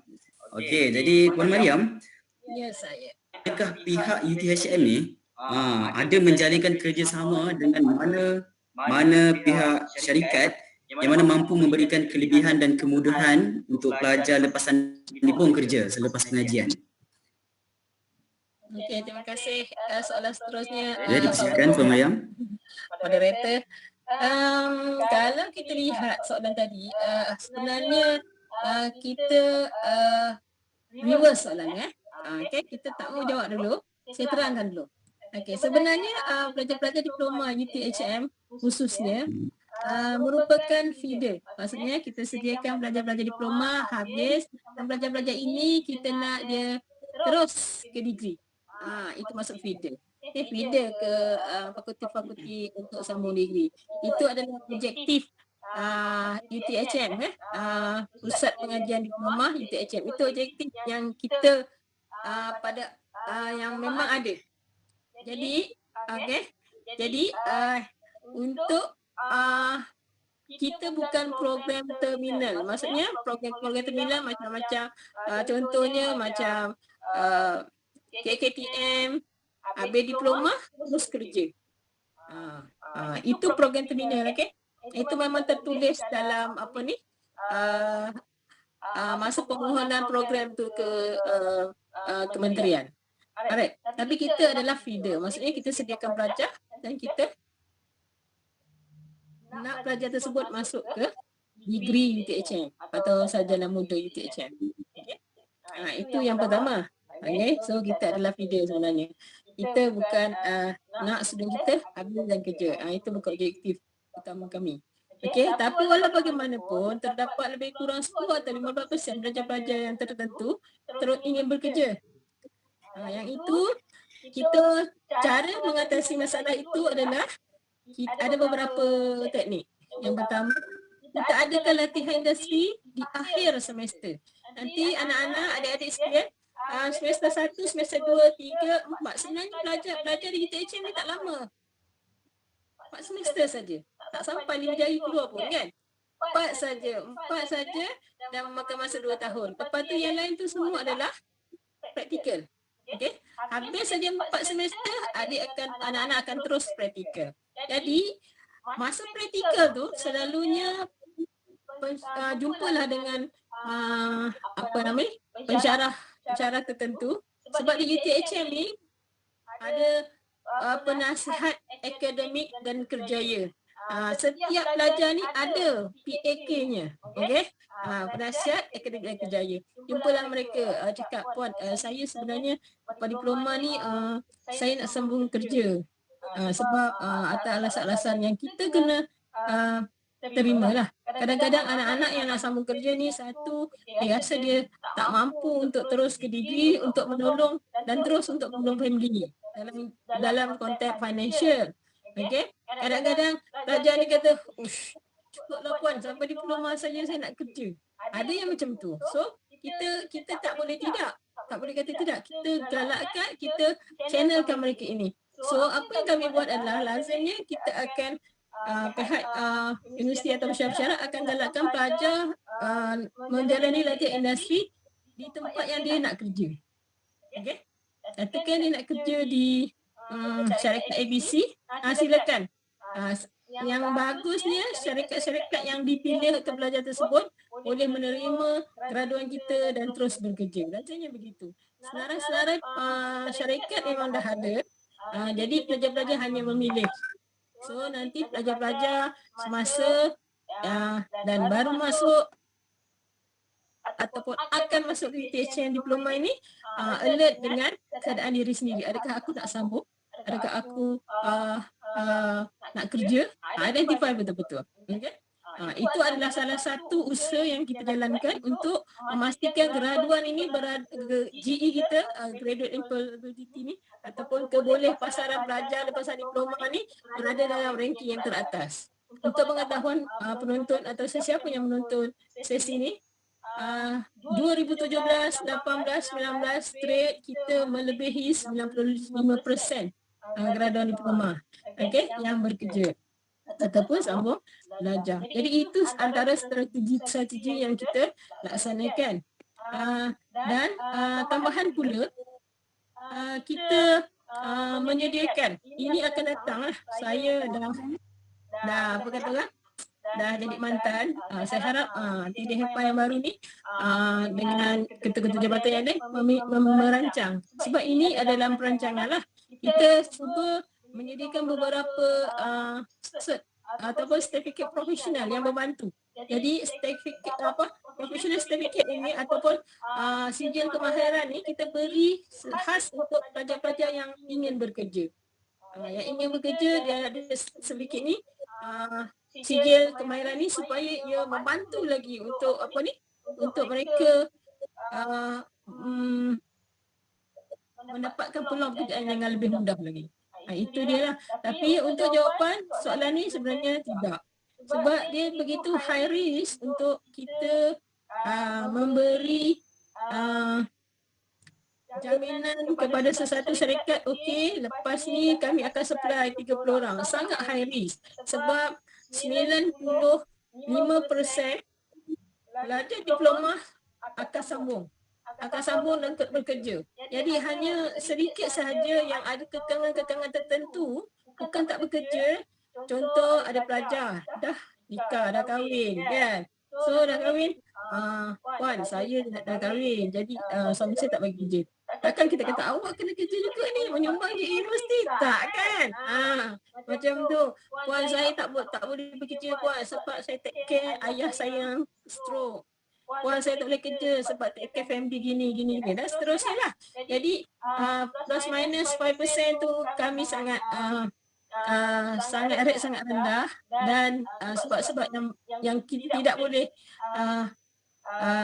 Okey, jadi Puan Mariam, Ya, saya. adakah pihak UTHM ni ada menjalinkan kerjasama dengan mana pihak syarikat yang mana mampu memberikan kelebihan dan kemudahan untuk pelajar lepasan dibom kerja selepas pengajian? Okey, terima kasih. Soalan seterusnya. Ya, dipersilakan Puan Mariam. Moderator. Kalau kita lihat soalan tadi, sebenarnya kita reverse soalannya. Okey, kita tak mau jawab dulu. Saya terangkan dulu. Okey, sebenarnya pelajar-pelajar diploma UTHM khususnya merupakan feeder. Maksudnya kita sediakan pelajar-pelajar diploma habis dan pelajar-pelajar ini kita nak dia terus ke degree. Itu masuk feeder. Feeder ke fakulti-fakulti untuk sambung degree. Itu adalah objektif UTHM, Pusat Pengajian Diploma UTHM. Itu objektif yang kita yang memang ada. Jadi, untuk kita bukan program terminal. Maksudnya program terminal macam-macam. Contohnya macam KKTM, habis diploma terus kerja. Itu program terminal, okey. Itu memang tertulis dalam masa permohonan program tu ke kementerian. Alright. Tapi kita adalah feeder. Maksudnya kita sediakan pelajar dan kita nak pelajar tersebut masuk ke degree UTHM atau sarjana muda UTHM. Okay. Itu yang pertama. Okay. So kita adalah feeder sebenarnya. Kita bukan nak student kita habis dan kerja. Itu bukan objektif utama kami. Okey, tapi walau bagaimanapun terdapat lebih kurang 10 atau 15% pelajar-pelajar yang tertentu terus ingin bekerja. Yang itu kita cara mengatasi masalah itu adalah ada beberapa teknik. Yang pertama, kita adakan latihan industri di akhir semester. Nanti anak-anak, adik-adik sekalian, semester 1, semester 2, 3, 4. Sebenarnya belajar di UTHM ni tak lama. 4 semester saja. Tak sampai 5 jari keluar pun kan. 4 saja dan memakan masa 2 tahun. Lepas tu yang lain tu semua adalah praktikal. Okey, habis saja 4 semester, anak-anak akan terus praktikal. Jadi masa praktikal tu selalunya jumpalah dengan pensyarah tertentu, sebab di UTHM ni ada penasihat akademik dan kerjaya. Setiap pelajar ni ada PAK-nya, okey? Penasihat akademik dan kerjaya. Jumpalah mereka, cakap, puan, saya sebenarnya pada diploma ni saya nak sambung kerja. Sebab atas alasan-alasan yang kita kena terima lah. Kadang-kadang anak-anak yang nak sambung kerja ni, satu, dia rasa dia tak mampu untuk terus ke degree untuk menolong dan terus untuk menolong family dalam konteks financial. Okey, kadang-kadang pelajar ni kata, ush, cukuplah puan, sampai diploma saja saya nak kerja. Ada yang macam tu. So, kita tak boleh tidak. Tak boleh kata tidak. Kita galakkan, kita channelkan mereka ini. So, apa yang kami buat adalah lazimnya kita akan pihak universiti atau masyarakat akan galakkan pelajar menjalani latihan industri di tempat yang dia nak kerja. Okey? Katakan dia nak kerja di syarikat ABC, silakan. Yang bagusnya syarikat-syarikat yang dipilih untuk pelajar tersebut boleh menerima graduan kita dan terus bekerja. Rasanya begitu. Senarai-senarai syarikat memang dah ada. Jadi pelajar-pelajar hanya memilih. So nanti pelajar-pelajar semasa dan baru masuk ataupun akan masuk ke UTHM diploma ini alert dengan keadaan diri sendiri. Adakah aku nak sambung? Adakah aku nak kerja? Identify betul-betul. Okay? Itu adalah salah satu usaha yang kita jalankan untuk memastikan graduan ini GE kita, graduate employability ni ataupun keboleh pasaran pelajar lepasan diploma ni berada dalam ranking yang teratas. Untuk pengetahuan penonton atau sesiapa yang menonton sesi ni, 2017, 18, 19 straight kita melebihi 95% graduan diploma, okey, yang bekerja ataupun sambung belajar. Jadi itu antara strategi yang kita laksanakan. Dan tambahan pula kita menyediakan, ini akan datang lah, saya dah apa kata orang, dah jadi mantan. Saya harap Tidak Hepa yang baru ni dengan ketua-ketua jabatan yang lain merancang, sebab ini adalah perancangan lah. Kita cuba menyediakan beberapa ataupun sertifikat profesional yang membantu. Jadi sertifikat profesional certificate ini ataupun sijil kemahiran ni kita beri khas untuk pelajar-pelajar yang ingin bekerja. Yang ingin bekerja, dia ada sedikit ni sijil kemahiran ni supaya ia membantu lagi untuk untuk mereka mendapatkan peluang pekerjaan yang lebih mudah lagi. Itu dia lah. Tapi untuk jawapan soalan ni sebenarnya tidak. Sebab dia begitu high risk untuk kita memberi jaminan kepada sesuatu syarikat, okey, lepas ni kami akan supply 30 orang. Sangat high risk. Sebab 95% pelajar diploma akan sambung dan bekerja. Jadi hanya sedikit sahaja yang ada kekangan-kekangan tertentu bukan tak bekerja. Contoh, ada pelajar dah nikah, dah kahwin kan. So dah kahwin, puan saya dah kahwin, jadi suami saya tak bagi kerja. Takkan kita kata awak kena kerja juga ni, menyumbang di universiti, tak kan? Macam tu. Puan saya tak boleh bekerja puan sebab saya take care ayah saya yang stroke. Puan saya tak boleh kerja sebab take care family gini dan seterusnya lah. Jadi plus minus 5% tu kami sangat rate sangat rendah, dan sebab yang kita tidak boleh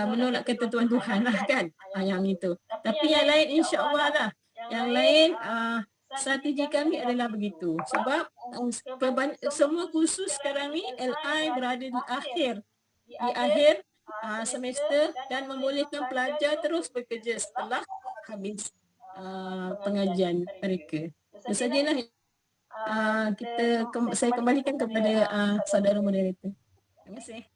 menolak ketentuan Tuhan lah kan, yang itu. Tapi yang lain insya-Allah lah. Yang lain strategi kami adalah begitu. Sebab semua kursus sekarang ni LI berada di akhir semester dan membolehkan pelajar terus bekerja setelah habis pengajian mereka. Itu sajalah saya kembalikan kepada saudara moderator. Terima kasih.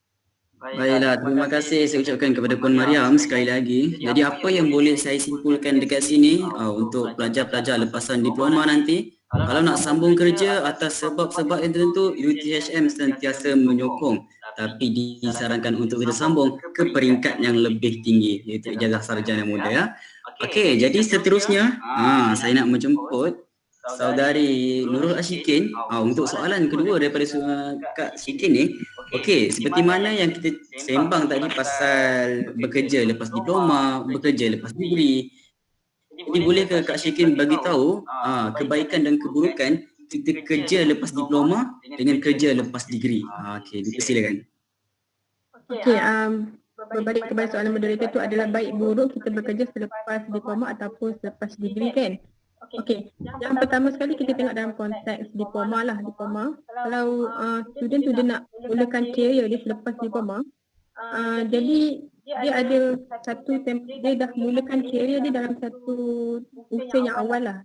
Baiklah, terima kasih saya ucapkan kepada Puan Mariam sekali lagi. Jadi apa yang boleh saya simpulkan dekat sini untuk pelajar-pelajar lepasan diploma nanti, kalau nak sambung kerja atas sebab-sebab yang tertentu, UTHM sentiasa menyokong, tapi disarankan untuk kita sambung ke peringkat yang lebih tinggi, iaitu ijazah sarjana muda ya. Okey, jadi seterusnya saya nak menjemput Saudari Nurul Ashikin untuk soalan kedua daripada Kak Syikin ni. Okey, seperti mana yang kita sembang tadi pasal bekerja lepas diploma, bekerja lepas degree. Jadi boleh ke Kak Syikin bagi tahu kebaikan dan keburukan kita kerja lepas diploma dengan kerja lepas degree. Okey, dipersilakan. Okey, berbalik kepada soalan moderator tu adalah baik buruk kita bekerja selepas diploma ataupun selepas degree kan? Okey, yang pertama sekali kita tengok dalam konteks diploma lah, diploma. Kalau student tu dia nak mulakan career dia selepas diploma, jadi dia ada dia dah mulakan career dia dalam satu usia yang awal lah.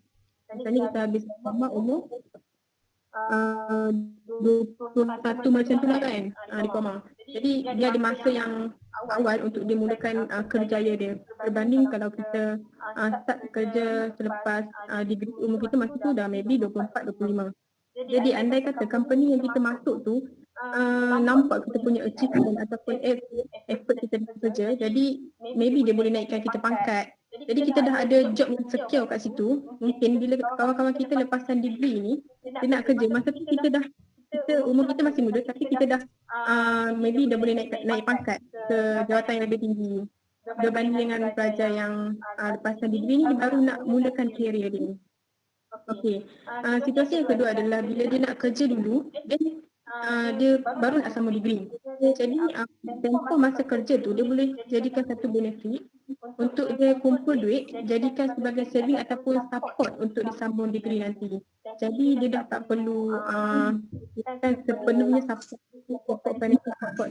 Misalnya kita habis diploma umur 21 macam tu lah kan, diploma. Jadi dia ada masa yang awal untuk dia mulakan kerjaya dia, berbanding kalau kita start kerja selepas degree umur kita masa tu dah maybe 24-25. Jadi andai kata company yang kita masuk tu nampak kita punya achievement ataupun effort kita bekerja, jadi maybe dia boleh naikkan kita pangkat. Jadi kita dah ada job yang secure kat situ. Mungkin bila kawan-kawan kita lepasan degree ni, dia nak kerja, masa tu umur kita masih muda tapi kita dah maybe dah boleh naik pangkat ke jawatan yang lebih tinggi. Berbanding dengan pelajar yang lepasan degree ni, dia baru nak mulakan career dia. Okey, situasi yang kedua adalah bila dia nak kerja dulu, dia baru nak sambung degree. Jadi tempoh masa kerja tu dia boleh jadikan satu benefit untuk dia kumpul duit, jadikan sebagai saving ataupun support untuk dia sambung degree nanti. Jadi dia dah tak perlu sepenuhnya support financial support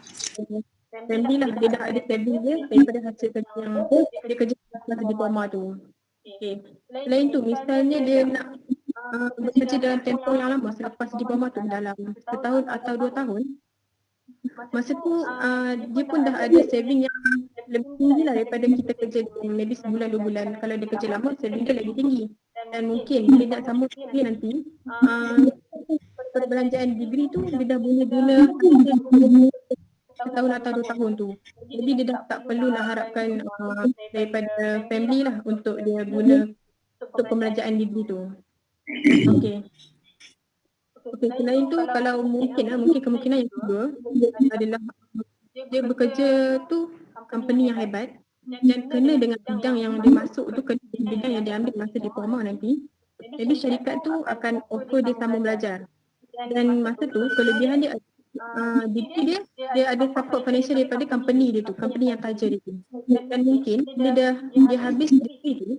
family lah. Dia dah ada saving dia daripada hasil kerja yang dia kerja masa diploma tu. Okay. Selain tu, misalnya dia nak bekerja dalam tempoh yang lama selepas diploma tu dalam setahun atau 2 tahun, masa tu dia pun dah ada saving yang lebih tinggi lah daripada kita kerja maybe sebulan 2 bulan. Kalau dia kerja lama, saving dia lebih tinggi. Dan mungkin bila nak sambung degree nanti, perbelanjaan degree tu dia dah boleh guna setahun atau 2 tahun tu. Jadi dia dah tak perlu nak harapkan daripada family lah untuk dia guna untuk pembelanjaan degree tu. Okey. Selain tu kalau mungkin kemungkinan yang kedua adalah dia bekerja tu company yang hebat dan kena dengan bidang yang dia masuk tu, kena dengan bidang yang dia ambil masa diploma nanti. Jadi syarikat tu akan offer dia sambung belajar. Dan masa tu kelebihan dia degree dia ada support financial daripada company dia tu, company yang taja dia tu. Dan mungkin dia habis degree tu,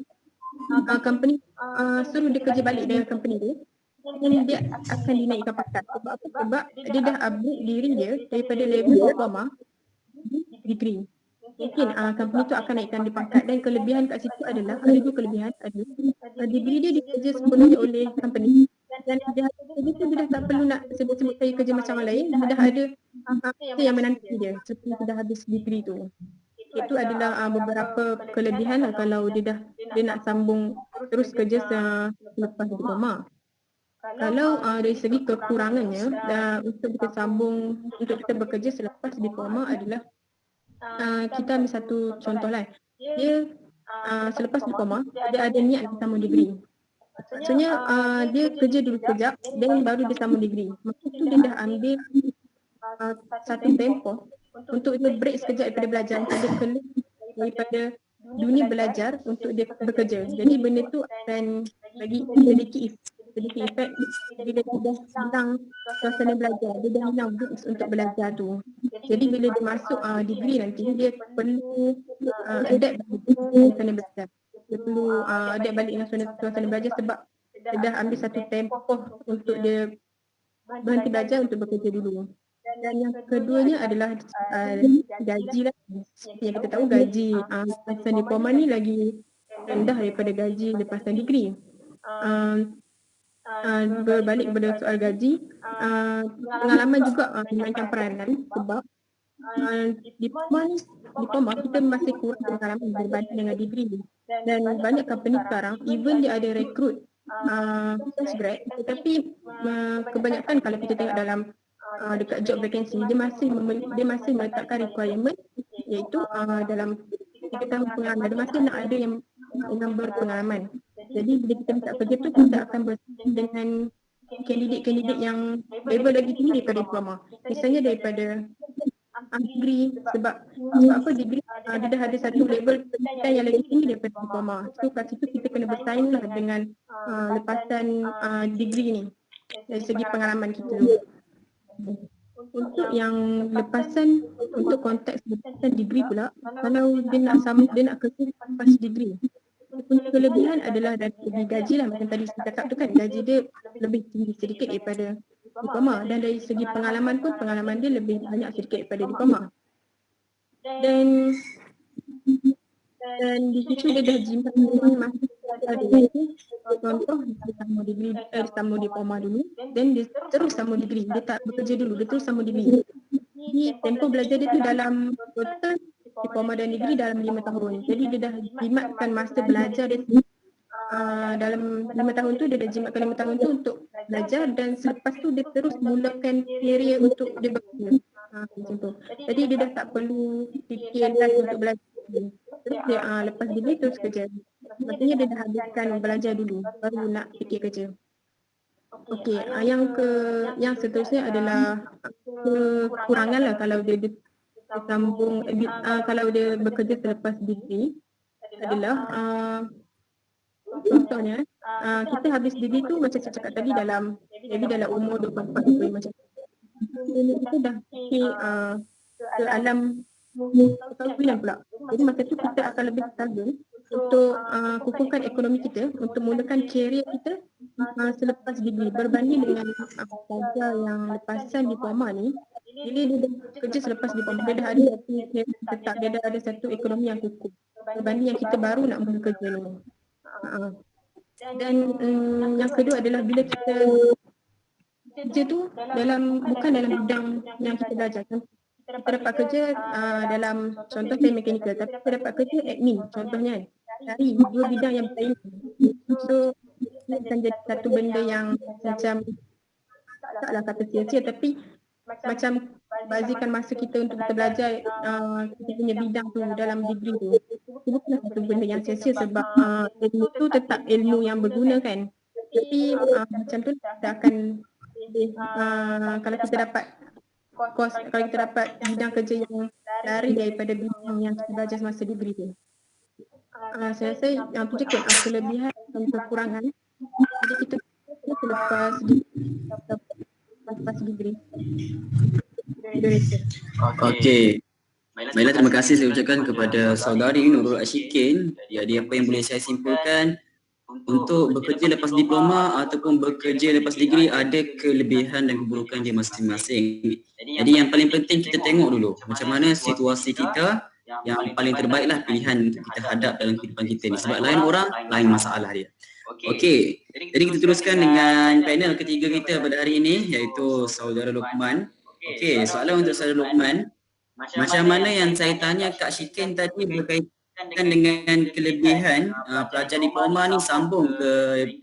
company suruh dia kerja balik dengan company dia, dan dia akan dinaikkan pangkat. Sebab apa? Sebab dia dah upgrade diri dia daripada level diploma degree. Mungkin company tu akan naikkan dia pangkat. Dan kelebihan kat situ adalah, ada 2 kelebihan. Degree dia dikerja sepenuhnya oleh company, dan dia dah tak perlu nak sebut-sebut saya kerja macam orang lain. Dia dah ada yang menanti dia setelah dia dah habis degree tu. Itu adalah beberapa kelebihan lah kalau dia nak sambung terus kerja selepas diploma. Kalau dari segi kekurangannya untuk kita sambung, untuk kita bekerja selepas diploma adalah kita ambil satu contoh lah. Dia selepas diploma dia ada niat nak sambung degree. Maksudnya dia kerja dulu sekejap dan baru dia sambung degree. Maksud tu dia dah ambil satu tempoh untuk dia break sekejap daripada belajar, untuk dia keluar daripada dunia belajar untuk dia bekerja. Jadi benda tu akan bagi sedikit efek bila dia dah hilang suasana belajar, dia dah hilang books untuk belajar tu. Jadi bila dia masuk degree nanti, dia perlu adapt dengan suasana belajar. Dia perlu adapt balik dengan suasana belajar sebab dia dah ambil satu tempoh untuk dia berhenti belajar untuk bekerja dulu. Dan yang keduanya adalah gaji lah. Seperti yang kita tahu, gaji lepasan diploma ni lagi rendah daripada gaji lepasan degree. Berbalik kepada soal gaji, pengalaman juga memainkan peranan sebab diploma kita masih kurang pengalaman berbanding dengan degree ni. Dan banyak company sekarang even dia ada rekrut fresh grad, tetapi kebanyakan kalau kita tengok dalam dekat job vacancy dia masih meletakkan requirement iaitu dalam 3 tahun pengalaman. Dia masih nak ada yang berpengalaman. Jadi bila kita minta kerja tu kita akan bersaing dengan kandidat-kandidat yang level lagi tinggi daripada diploma. Misalnya daripada degree, sebab apa degree dia dah ada satu level pendidikan yang lagi tinggi daripada diploma. So kat situ kita kena bersaing lah dengan lepasan degree ni dari segi pengalaman kita. Untuk yang lepasan, untuk konteks lepasan degree pula, kalau dia nak kerja lepas degree, kelebihan adalah dari segi gaji lah, macam tadi saya cakap tu kan, gaji dia lebih tinggi sedikit daripada diploma, dan dari segi pengalaman pun pengalaman dia lebih banyak sedikit daripada diploma. Dan di situ dia dah jimat dengan masa contoh dia sambung degree, sambung diploma dulu, dan dia terus sambung degree, dia tak bekerja dulu, dia terus sambung degree. Jadi tempoh belajar dia tu dalam total diploma dan degree dalam 5 tahun. Jadi dia dah jimatkan masa belajar dia dalam 5 tahun tu, dia dah jimatkan 5 tahun tu untuk belajar, dan selepas tu dia terus mulakan career untuk dia bekerja. Macam tu. Jadi dia dah tak perlu fikir lagi untuk belajar. Terus dia lepas degree terus kerja. Maksudnya dia dah habiskan belajar dulu baru nak fikir kerja. Okey, yang seterusnya adalah kekurangan lah kalau dia sambung kalau dia bekerja selepas degree adalah contohnya kita habis degree tu macam saya cakap tadi dalam umur 24 macam tu. Kita dah fikir ke alam perkahwinan pula. Jadi masa tu kita akan lebih struggle untuk kukuhkan ekonomi kita, untuk mulakan career kita selepas degree berbanding dengan pelajar yang lepasan diploma ni. Bila dia dah kerja selepas diploma, dia dah ada satu tetap, dia dah ada satu ekonomi yang kukuh berbanding yang kita baru nak mula kerja ni. Dan yang kedua adalah bila kita kerja tu bukan dalam bidang yang kita belajar. Kita dapat kerja dalam, contoh saya mechanical, tapi kita dapat kerja admin contohnya, dari dua bidang yang berbeza. So ini akan jadi satu benda yang macam taklah kata sia-sia, tapi macam bazikan masa kita untuk kita belajar kita punya bidang tu dalam degree tu. Itu bukan satu benda yang sia-sia, sebab ilmu tu tetap ilmu yang berguna kan. Tapi macam tu kita akan kalau kita dapat kalau kita dapat bidang kerja yang lari daripada bidang yang kita belajar semasa degree tu. Saya rasa yang tu je kot kelebihan dan kekurangan. Jadi kita lepas degree. Okey. Baiklah, terima kasih saya ucapkan kepada saudari Nurul Ashikin. Jadi apa yang boleh saya simpulkan, untuk bekerja lepas diploma ataupun bekerja lepas degree ada kelebihan dan keburukan dia masing-masing. Jadi yang paling penting kita tengok dulu macam mana situasi kita, yang paling terbaiklah pilihan untuk kita hadap dalam kehidupan kita ni. Sebab lain orang, lain masalah dia. Okey, jadi kita teruskan dengan panel ketiga kita pada hari ini, iaitu saudara Luqman. Okey, soalan untuk saudara Luqman. Macam mana yang saya tanya Kak Syikin tadi berkaitan dengan kelebihan pelajar diploma ni sambung ke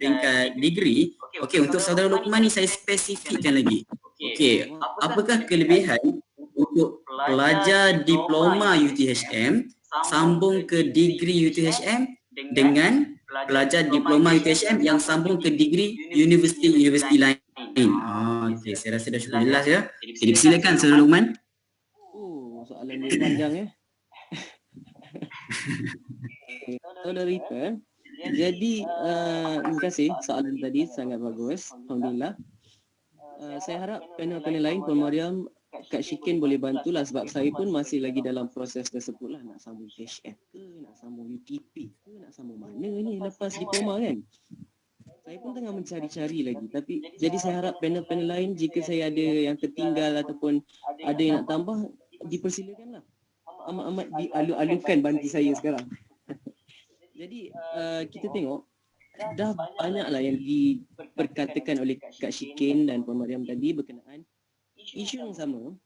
peringkat degree. Okey, untuk saudara Luqman ni saya spesifikkan lagi. Okey, apakah kelebihan untuk pelajar diploma UTHM sambung ke degree UTHM dengan pelajar diploma UTHM yang sambung ke degree universiti lain? Okey, saya rasa dah cukup jelas ya. Jadi silakan saudara Luqman. Soalan dia panjang ya. Saudara Rita, jadi terima kasih soalan tadi sangat bagus. Alhamdulillah. Saya harap panel-panel lain, Puan Mariam, Kak Syikin boleh bantulah, sebab saya pun masih lagi dalam proses tersebut lah, nak sambung HF ke, nak sambung UTP ke, nak sambung mana ni lepas diploma kan. Saya pun tengah mencari-cari lagi, tapi jadi saya harap panel-panel lain jika saya ada yang tertinggal ataupun ada yang nak tambah, dipersilakanlah. Amat-amat dialu-alukan bantu saya sekarang. Jadi kita tengok dah banyaklah yang diperkatakan oleh Kak Syikin dan Puan Mariam tadi berkenaan isu yang sama,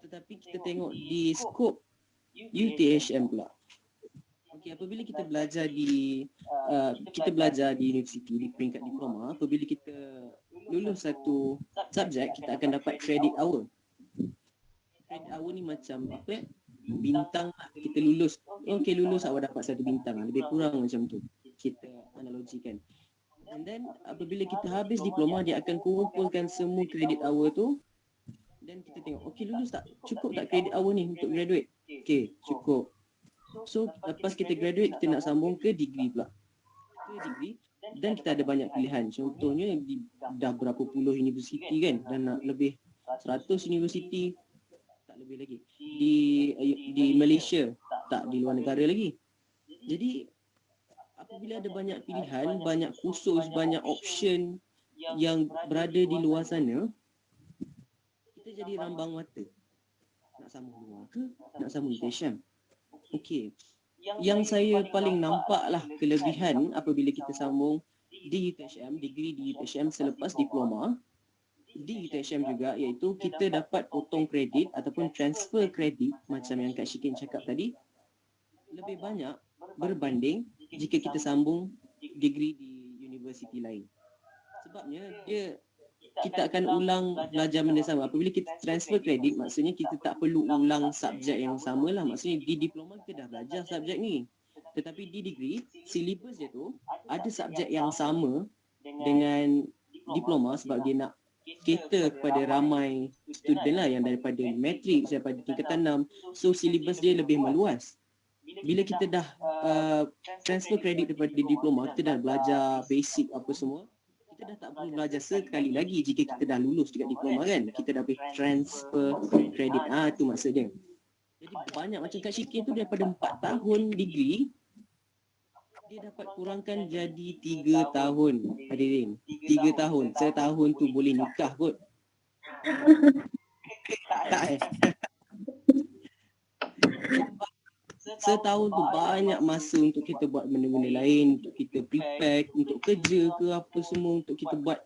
Tetapi kita tengok di skop UTHM pula. Okey, apabila kita belajar di universiti di peringkat diploma, apabila kita lulus satu subjek, kita akan dapat credit hour. Credit hour ni macam apa? Bintang lah. Kita lulus. Okey, lulus awak dapat satu bintang lah. Lebih kurang macam tu. Kita analogikan. And then apabila kita habis diploma, dia akan kumpulkan semua credit hour tu. Dan kita tengok, okey lulus tak? Cukup tak credit hour ni untuk graduate? Okey, cukup. So lepas kita graduate, kita nak sambung ke degree pula. Ke degree. Dan kita ada banyak pilihan. Contohnya dah berapa puluh universiti kan. Dan nak lebih 100 universiti. Tak lebih lagi. Di Malaysia, tak di luar negara lagi. Jadi apabila ada banyak pilihan, banyak kursus, banyak option yang berada di luar sana, kita jadi rambang mata. Nak sambung luar ke? Nak sambung UTHM? Okey. Yang saya paling nampak lah kelebihan apabila kita sambung di UTHM, degree di UTHM selepas diploma, di UTHM juga, iaitu kita dapat potong kredit ataupun transfer kredit macam yang Kak Syikin cakap tadi, lebih banyak berbanding jika kita sambung degree di universiti lain. Sebabnya kita akan ulang belajar benda sama. Apabila kita transfer kredit, maksudnya kita tak perlu ulang subjek yang sama lah. Maksudnya di diploma kita dah belajar subjek ni. Tetapi di degree, syllabus dia tu ada subjek yang sama dengan diploma sebab dia nak cater kepada ramai student lah yang daripada matriks, daripada tingkatan 6. So syllabus dia lebih meluas. Bila kita dah transfer kredit daripada diploma, kita dah belajar basic apa semua, kita dah tak perlu belajar sekali lagi jika kita dah lulus dekat diploma kan. Kita dah boleh transfer kredit. Tu maksudnya. Jadi banyak macam Kak Syikin tu daripada 4 tahun degree, dia dapat kurangkan jadi 3 tahun. Hadirin, 3 tahun. Setahun tu boleh nikah kot. Tak Setahun tu banyak masa untuk kita buat benda-benda lain, untuk kita prepare, untuk kerja ke apa semua, untuk kita buat,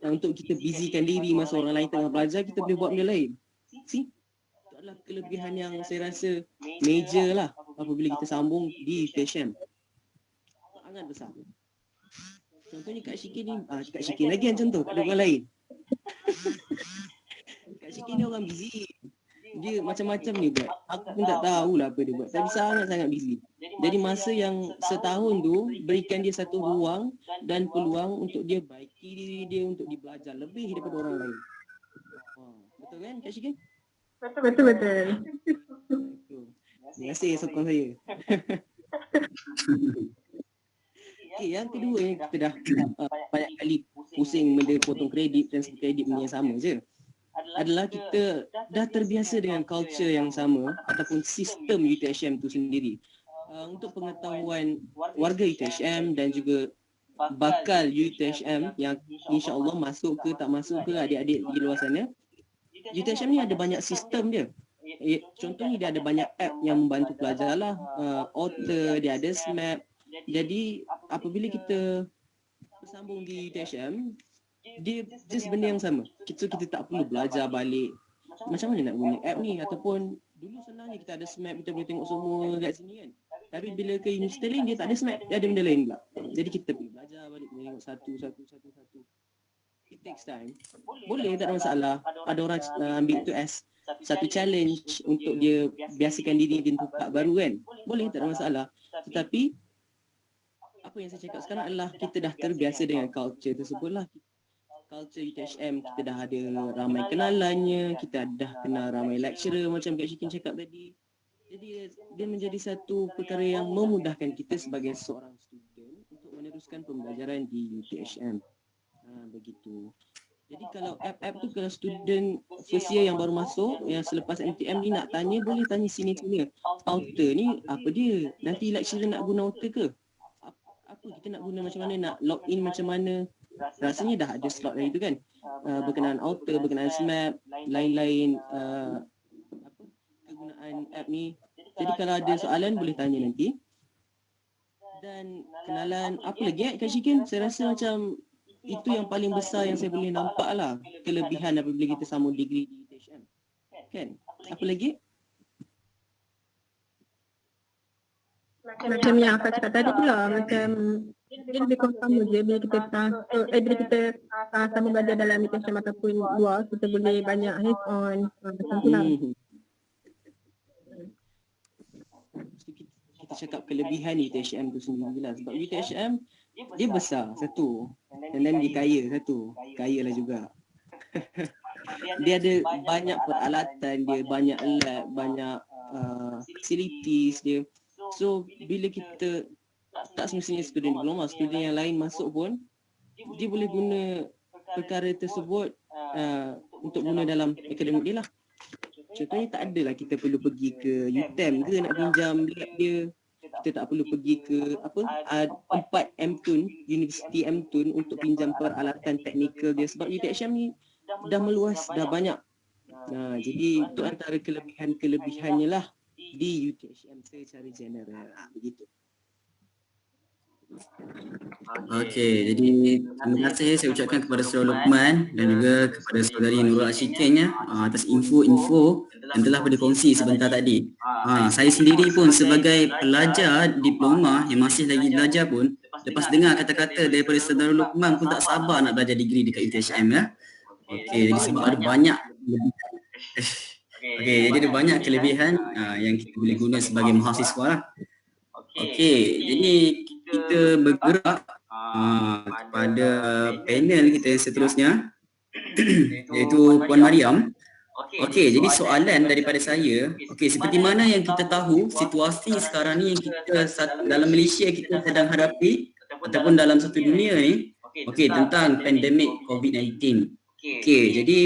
untuk kita busykan diri masa orang lain tengah belajar, kita boleh buat benda lain. See? Itu adalah kelebihan yang saya rasa major lah apabila kita sambung di UTHM. Sangat besar. Contohnya Kak Syikin ni, Kak Syikin lagi yang contoh, tak ada orang lain. Kak Syikin ni orang busy. Dia macam-macam ni buat. Aku pun tak tahulah apa dia buat. Tapi sangat-sangat busy. Jadi masa yang setahun tu, berikan dia satu ruang dan peluang untuk dia baiki diri dia, untuk dia belajar lebih daripada orang lain. Betul kan Kak Syikin? Betul. Terima kasih sokong saya. Okay, yang kedua yang kita dah banyak kali pusing benda potong kredit, transfer kredit benda yang sama je, adalah kita dah terbiasa dengan culture yang sama ataupun sistem UTHM tu sendiri. Untuk pengetahuan warga UTHM dan juga bakal UTHM yang insya-Allah masuk ke tak masuk ke adik-adik di luar sana, UTHM ni ada banyak sistem dia. Contohnya dia ada banyak app yang membantu pelajar lah, Author, dia ada SMAP. Jadi apabila kita bersambung di UTHM, dia just benda yang sama. Kita tak perlu belajar balik macam mana nak guna app ni, ataupun dulu senangnya kita ada SMAP, kita boleh tengok semua kat sini kan. Tapi bila ke universiti lain dia tak ada SMAP, dia ada benda lain pula. Jadi kita perlu belajar balik, tengok satu. It takes time. Boleh, tak ada masalah. Ada orang ambil itu as satu challenge untuk dia biasakan diri dia untuk tak baru kan. Boleh, tak ada masalah. Tetapi apa yang saya cakap sekarang adalah kita dah terbiasa dengan culture tersebut lah. Culture UTHM, kita dah ada ramai kenalannya, kita dah kenal ramai lecturer macam Kak Syikin cakap tadi. Jadi dia menjadi satu perkara yang memudahkan kita sebagai seorang student untuk meneruskan pembelajaran di UTHM. Begitu. Jadi kalau app tu, kalau student first year yang baru masuk, yang selepas MTM ni nak tanya, boleh tanya sini. Author ni apa dia? Nanti lecturer nak guna Author ke? Apa kita nak guna macam mana? Nak login macam mana? Rasanya dah ada slot dari itu kan, berkenaan Author, berkenaan SMAP, lain-lain kegunaan app ni. Jadi kalau ada soalan boleh tanya nanti. Dan kenalan apa lagi Kak Syikin? Saya rasa macam itu yang paling besar yang saya boleh nampak lah kelebihan apabila kita sambung degree di UTHM. Kan? Apa lagi? Macam yang Akak cakap tadi pula, macam dia lebih confirm je bila kita bila kita sama belajar dalam ITSM ataupun luar, kita boleh banyak hands on macam tu lah. Kita cakap kelebihan UTHM tu sendiri lah. Sebab UTHM dia besar satu, and then dia kaya satu, kaya lah juga. Dia ada banyak peralatan, dia banyak lab, banyak facilities dia. So bila kita tak semestinya student diploma, student yang lain masuk pun dia boleh guna perkara tersebut untuk guna dalam akademik dia lah. Contohnya tak adalah kita perlu pergi ke UTM ke nak pinjam lab dia. Kita tak perlu pergi ke tempat MTUN, Universiti MTUN untuk pinjam peralatan teknikal dia. Sebab UTHM ni dah meluas, dah banyak. Jadi itu antara kelebihan-kelebihannya lah di UTHM secara general. Begitu. Okey, jadi terima kasih saya ucapkan kepada Saudara Luqman dan juga kepada Saudari Nurul Ashikin atas info-info yang telah berkongsi sebentar tadi. Saya sendiri pun sebagai pelajar diploma yang masih lagi belajar pun, lepas dengar kata-kata daripada Saudara Luqman pun tak sabar nak belajar degree dekat UTHM ya. Okey, jadi sebab ada banyak kelebihan. Okey, jadi ada banyak kelebihan yang kita boleh guna sebagai mahasiswa lah. Okey, jadi kita bergerak kepada panel kita yang seterusnya iaitu Puan Mariam. Okey, jadi soalan daripada saya, okey, seperti mana yang kita tahu situasi sekarang ni yang kita dalam Malaysia kita sedang hadapi ataupun dalam satu dunia ni, okey, tentang pandemik COVID-19. Okey, jadi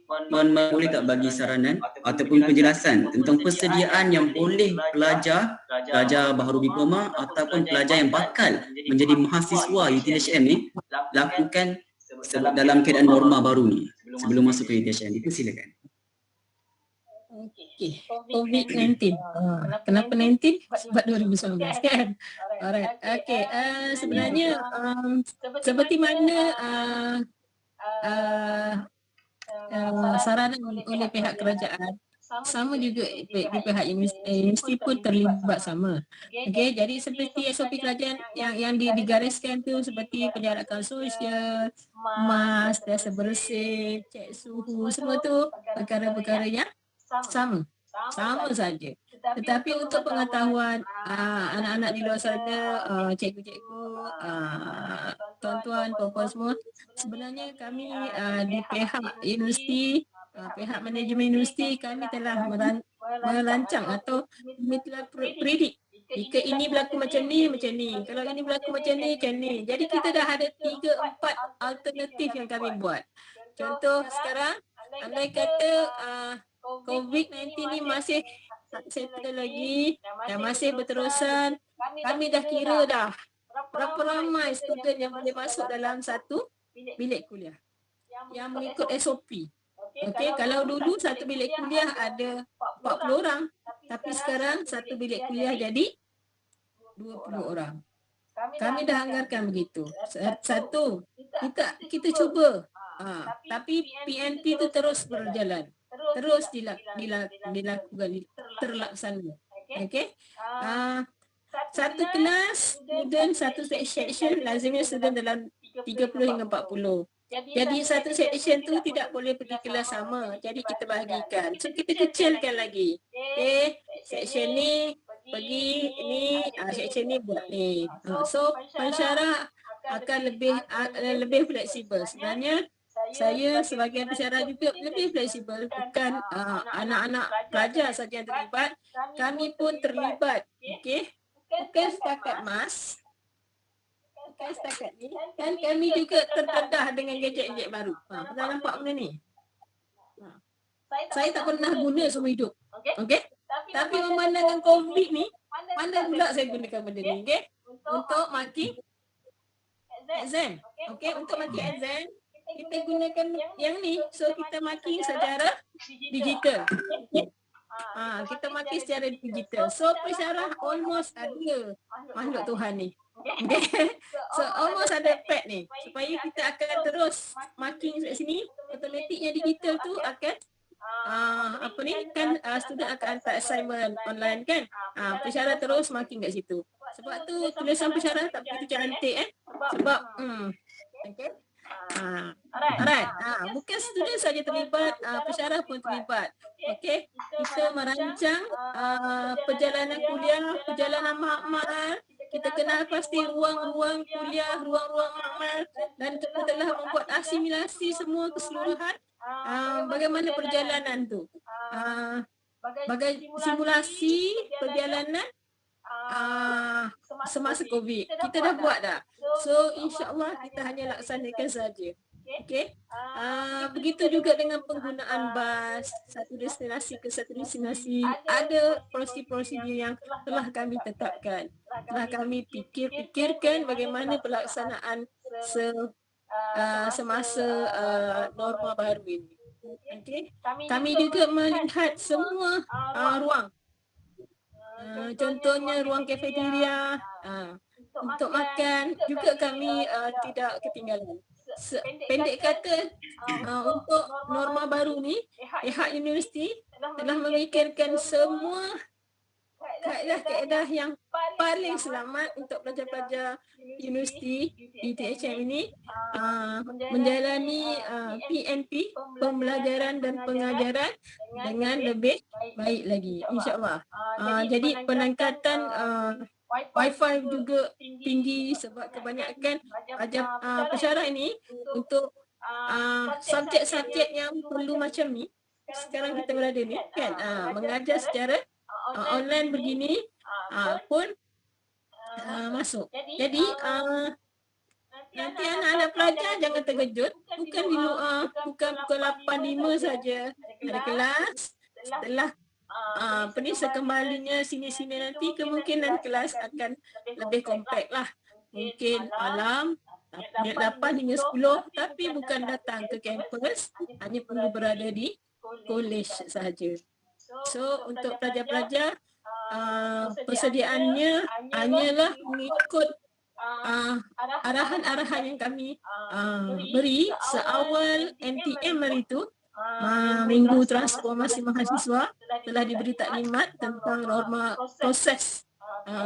Puan boleh tak bagi saranan ataupun penjelasan tentang persediaan yang boleh pelajar baharu diploma ataupun pelajar yang bakal menjadi mahasiswa UTHM ni lakukan dalam keadaan norma baru ni sebelum masuk ke UTHM? Itu silakan. Okey, COVID-19. Kenapa 19? Sebab 2019 kan? Alright. Okey, sebenarnya seperti mana saranan oleh pihak kerajaan, sama juga di pihak universiti pun terlibat sama. Okey, jadi seperti SOP kerajaan yang digariskan tu seperti penjarakan sosial, mask, biasa bersih, cek suhu, semua tu perkara-perkara yang sama saja. Tetapi untuk pengetahuan anak-anak di luar sana, cikgu-cikgu, tuan-tuan, puan-puan semua, sebenarnya kami di pihak universiti, pihak manajemen universiti, kami telah merancang atau kami telah predik jika ini berlaku macam ni, kalau ini berlaku macam ni. Jadi kita dah ada 3-4 alternatif yang kami buat. Contoh sekarang, andai kata COVID-19 ni masih tak settle lagi dan masih berterusan, kami dah kira dah berapa ramai student yang boleh masuk dalam satu bilik kuliah yang mengikut SOP. Okey, kalau dulu satu bilik kuliah ada 40 orang, tapi sekarang satu bilik kuliah jadi 20 orang. Kami dah anggarkan begitu. Satu, kita cuba. Tapi PNP tu terus berjalan. Terus dilakukan, terlaksana. Okey. Satu kelas student, satu section, lazimnya student dalam 30 hingga 40. Jadi satu section tu tidak boleh pergi kelas sama. Jadi kita bahagikan. So kita kecilkan lagi. Okey, section ni pergi ni, section ni buat ni. So pensyarah akan lebih fleksibel. Sebenarnya saya sebagai pensyarah juga lebih fleksibel, bukan anak-anak pelajar saja yang terlibat, kami pun terlibat. Okey, bukan setakat mas, bukan setakat ni, dan kami juga terdedah dengan gadget-gadget baru. Pernah nampak benda ni? Saya tak pernah guna seumur hidup. Okey, tapi memandangkan COVID ni, pandai pula saya gunakan benda ni. Okey, untuk marking exam. Okey, untuk marking exam kita gunakan yang ni, so kita marking secara digital. Kita marking secara digital. So pensyarah almost ada makhluk Tuhan ni. Okay. So almost ada pad ni supaya kita akan terus marking kat sini, automatiknya digital tu akan apa ni kan student akan hantar assignment online kan. Pensyarah terus makin kat situ. Sebab tu tulisan pensyarah tak begitu cantik sebab okey. Alright. Bukan student saja terlibat, pensyarah pun terlibat. Okey. Kita merancang perjalanan kuliah, perjalanan makmal. Kita kenal pasti ruang-ruang kuliah, ruang-ruang makmal, dan kita telah membuat asimilasi semua keseluruhan bagaimana perjalanan tu. Bagai simulasi perjalanan semasa COVID. Kita dah buat dah. So insya-Allah kita hanya laksanakan saja. Okey. Begitu juga dengan penggunaan bas satu destinasi ke satu destinasi. Ada prosedur yang telah kami tetapkan. Telah kami fikirkan bagaimana pelaksanaan semasa norma baru ini. Okey. Kami juga melihat semua ruang. Contohnya ruang kafeteria, untuk makan juga kami tidak ketinggalan. Pendek kata, untuk norma baru ni, pihak universiti telah memikirkan semua kaedah-kaedah yang paling selamat untuk pelajar-pelajar universiti di THM ini menjalani PNP, pembelajaran dan pengajaran dengan lebih baik lagi, insya-Allah. Jadi peningkatan Wi-Fi juga tinggi sebab kebanyakan pensyarah ini untuk subjek-subjek yang perlu macam ni sekarang kita berada ni kan, mengajar secara online begini pun masuk. Jadi nanti anak-anak pelajar jangan terkejut, bukan di luar, bukan pukul 8.05 saja ada kelas. Setelah sekembalinya sini-sini nanti kemungkinan kelas akan lebih kompak lah. Mungkin malam 8 hingga 10, tapi bukan datang ke kampus, hanya perlu berada di college sahaja. So untuk pelajar-pelajar persediaannya hanyalah mengikut arahan-arahan yang kami beri seawal NTM hari itu. Minggu Transformasi Mahasiswa telah diberi taklimat tentang norma proses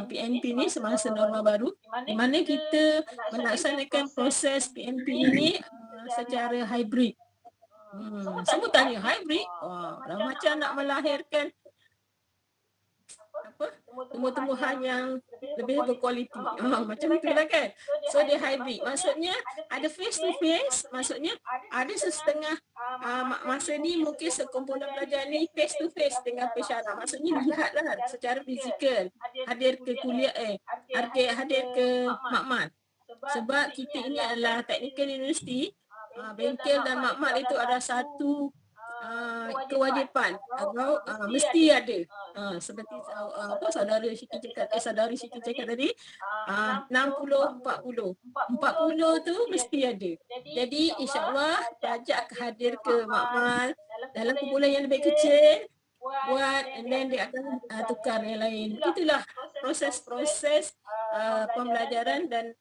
PNP ni semasa norma baru, di mana kita melaksanakan proses PNP ini secara hybrid. Semua tanya hybrid, dah macam nak melahirkan tumbuh-tumbuhan yang lebih berkualiti. Macam itulah kan. So dia hybrid. Maksudnya ada face to face, maksudnya ada setengah masa ni mungkin sekumpulan pelajar ni face to face dengan pensyarah. Maksudnya lihatlah secara fizikal, hadir ke kuliah hadir ke makmal. Sebab kita ini adalah Technical University, bengkel dan makmal itu ada satu kewajipan atau mesti ada. Seperti saudari Siti cakap tadi, 60-40. 40 tu mesti ada. Jadi insya-Allah pelajar akan hadir ke makmal dalam kumpulan yang lebih kecil, buat and then dia akan tukar yang lain. Itulah proses-proses pembelajaran dan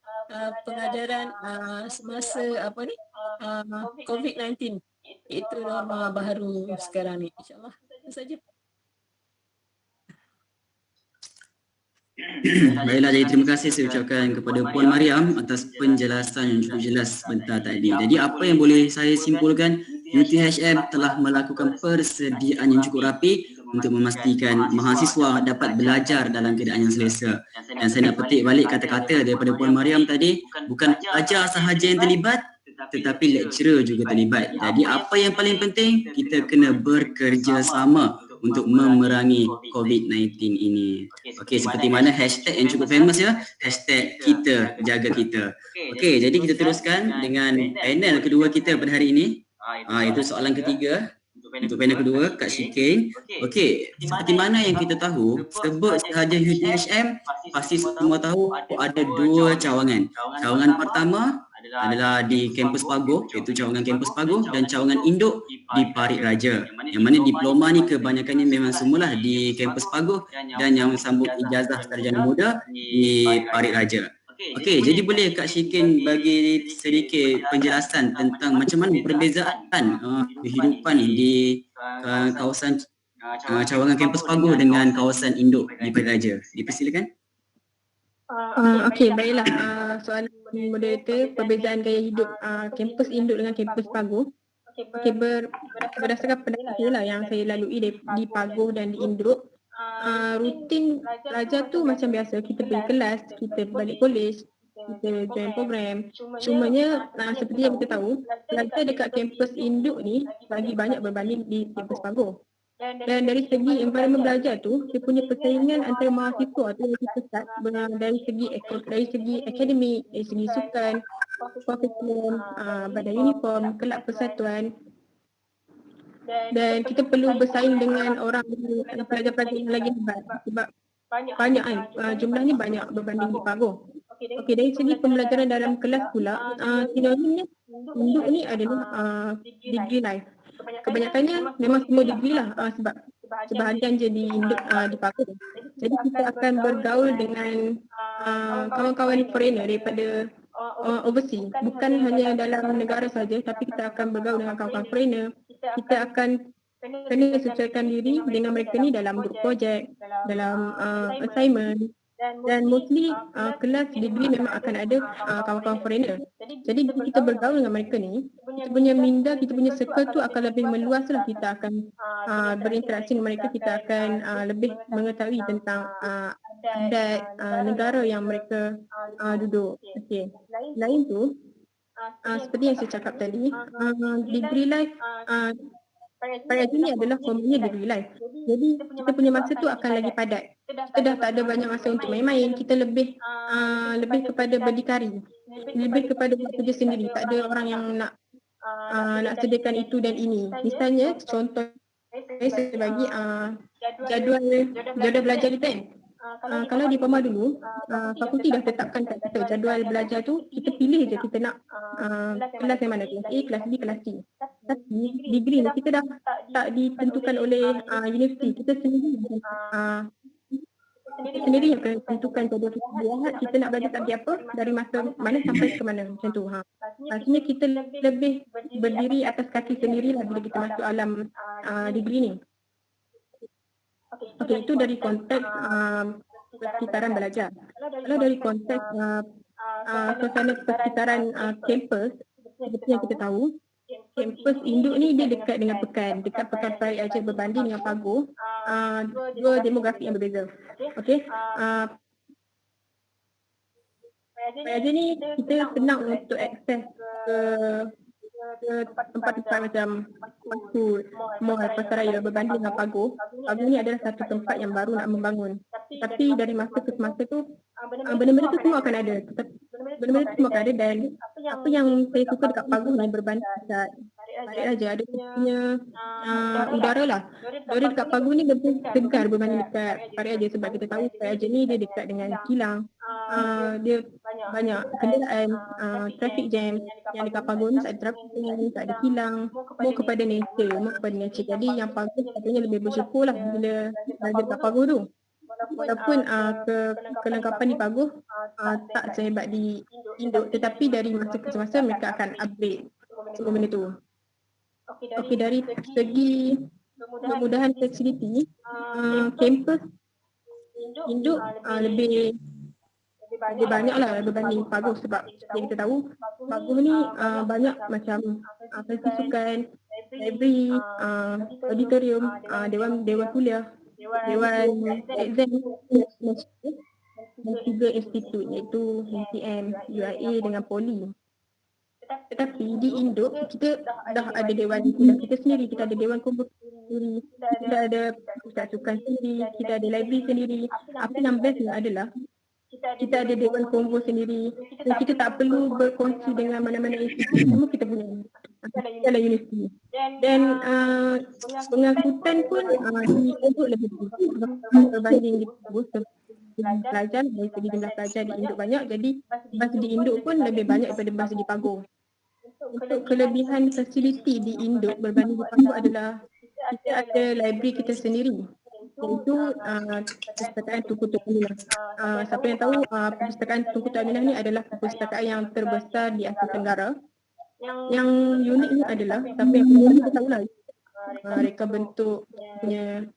pengajaran semasa COVID-19. Itu norma baru sekarang ni, insya-Allah. Itu saja. Baiklah, jadi terima kasih saya ucapkan kepada Puan Mariam atas penjelasan yang cukup jelas sebentar tadi. Jadi apa yang boleh saya simpulkan, UTHM telah melakukan persediaan yang cukup rapi untuk memastikan mahasiswa dapat belajar dalam keadaan yang selesa. Dan saya nak petik balik kata-kata daripada Puan Mariam tadi, bukan pelajar sahaja yang terlibat, tetapi lecturer juga terlibat. Jadi apa yang paling penting, kita kena bekerjasama untuk memerangi COVID-19 ini. Okey, seperti mana hashtag yang cukup famous ya, hashtag kita jaga kita. Okey, jadi kita teruskan dengan panel kedua kita pada hari ini. Itu soalan ketiga. Untuk panel kedua, Kak Shikin. Okey, seperti mana yang kita tahu, sebut sahaja UTHM, pasti semua tahu ada dua cawangan. Cawangan pertama adalah di kampus Pagoh, iaitu cawangan kampus Pagoh, dan cawangan induk di Parit Raja. Yang mana diploma ni kebanyakannya memang semualah di kampus Pagoh, dan yang sambung ijazah sarjana muda di Parit Raja. Okey, jadi boleh Kak Shikin bagi sedikit penjelasan tentang macam mana perbezaan kehidupan di kawasan cawangan kampus Paguh dengan kawasan induk di Pelita. Dipersilakan. Okey, baiklah. Soalan moderator, perbezaan gaya hidup kampus induk dengan kampus Paguh. Okey, berdasarkan pendapat saya lah yang saya lalui di Paguh dan di induk, rutin belajar tu macam biasa. Kita pergi kelas, kita balik college, kita join program. Cumanya seperti yang kita tahu, belajar dekat kampus induk ni lagi banyak berbanding di kampus Paguh. Dan dari segi environment belajar tu, dia punya persaingan antara mahasiswa tu lebih ketat dari segi akademik, dari segi sukan, curriculum, badan uniform, kelab persatuan. Dan kita perlu bersaing dengan orang pelajar-pelajar yang lagi hebat sebab banyak kan, jumlahnya banyak berbanding di Paguh. Okey, dari segi pembelajaran dalam kelas pula, sinonimnya induk ni adalah degree life. Kebanyakannya memang semua degree lah sebab sebahagian je di induk di Paguh. Jadi kita akan bergaul dengan kawan-kawan foreigner daripada overseas, bukan hanya dalam negara saja, tapi kita akan bergaul dengan kawan-kawan foreigner. Kita akan kena sesuaikan diri dengan mereka ni dalam group project, dalam assignment. Dan mostly kelas degree memang akan ada kawan-kawan foreigner. Jadi bila kita bergaul dengan mereka ni, kita punya minda, kita punya circle tu akan lebih meluas lah. Kita akan berinteraksi dengan mereka, kita akan lebih mengetahui tentang adat negara yang mereka duduk. Okey. Lain tu, seperti yang saya cakap tadi, degree life pada ini adalah formanya degree life. Jadi kita punya masa tu akan lagi padat. Kita dah tak ada banyak masa untuk main-main. Kita lebih kepada berdikari, lebih kepada buat kerja sendiri. Tak ada orang yang nak sediakan itu dan ini. Misalnya contoh saya bagi jadual belajar kita kan. Kalau di Pama dulu, fakulti dah tetapkan kat kita jadual belajar tu, kita pilih je kita nak kelas yang mana, kelas A, kelas B, kelas C. Tapi degree ni kita dah tak ditentukan oleh universiti, kita sendiri yang akan tentukan jadual kita. Kita nak belajar subjek apa, dari masa mana sampai ke mana, macam tu. Maksudnya kita lebih berdiri atas kaki sendirilah bila kita masuk alam degree ni. Okey, itu dari konteks persekitaran belajar. Kalau dari konteks suasana persekitaran kampus, seperti yang kita tahu, kampus induk ni dia dekat dengan Pekan. Dekat Pekan Farid Aja berbanding dengan Paguh, dua demografi yang berbeza. Okey. Farid Aja ni kita senang untuk akses ke tempat-tempat macam Pasut, mall, pasaraya berbanding dengan Paguh. Paguh ni adalah satu tempat yang baru nak membangun. Tapi dari masa ke semasa tu, benda-benda tu semua akan ada. Benda-benda tu semua akan ada, dan apa yang saya suka dekat Paguh ni berbanding dekat Farid Aja, ada punya udara lah. Udara dekat Paguh ni lebih segar berbanding dekat Farid Aja, sebab kita tahu Farid Aja ni dia dekat dengan kilang. Dia banyak kenderaan, traffic jam. Yang dekat Paguh ni tak ada traffic jam, tak ada kilang, more kepada nature. Jadi yang Paguh katanya lebih bersyukur lah bila belajar dekat Paguh tu. Walaupun kelengkapan di Paguh tak sehebat di induk, tetapi dari masa ke semasa mereka akan upgrade semua benda tu. Okey, dari segi kemudahan fasiliti, kampus induk lebih banyak lah berbanding Paguh, sebab yang kita tahu Paguh ni banyak macam fasiliti sukan, library, auditorium, dewan kuliah, dewan exam, dan 3 institut iaitu UTM, UIA dengan Poli. Tetapi di induk kita dah ada dewan kuliah kita sendiri, kita ada dewan kumpul sendiri, kita ada pusat sukan sendiri, kita ada library sendiri. Apa yang bestnya adalah kita ada dewan konvo sendiri, dan kita tak perlu berkongsi dengan mana-mana institusi, semua kita punya. Kita ada universiti. Dan pengangkutan pun di induk lebih berbanding di Paguh. Pelajar, dari segi jumlah pelajar di induk banyak, jadi bas di induk pun lebih banyak daripada bas di Paguh. Untuk kelebihan fasiliti di induk berbanding di Paguh adalah kita ada library kita sendiri, iaitu perpustakaan Tunku Tok Aminah. Siapa yang tahu, perpustakaan Tunku Tok Aminah ni adalah perpustakaan yang terbesar di Asia Tenggara. Yang uniknya adalah, siapa yang kita tahulah, mereka bentuk punya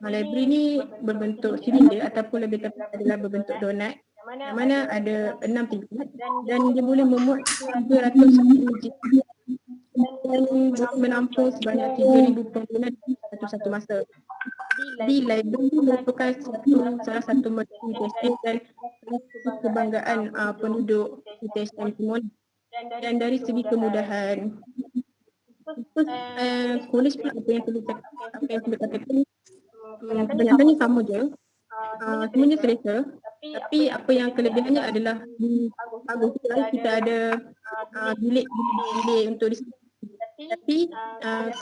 library ni berbentuk silinder ataupun lebih tepat adalah berbentuk donat, yang mana ada 6 tingkat dan dia boleh memuat 300 uji dan menampung sebanyak 3,000 pengguna dalam satu masa. Jadi library merupakan salah satu menteri UTSM dan kebanggaan penduduk UTSM Timur. Dan dari segi kemudahan, kolej pun apa yang saya katakan, kebanyakan ni sama je, semuanya selesa. Tapi apa yang kelebihannya adalah di Pagoh kita ada bilik untuk diskusi. Tapi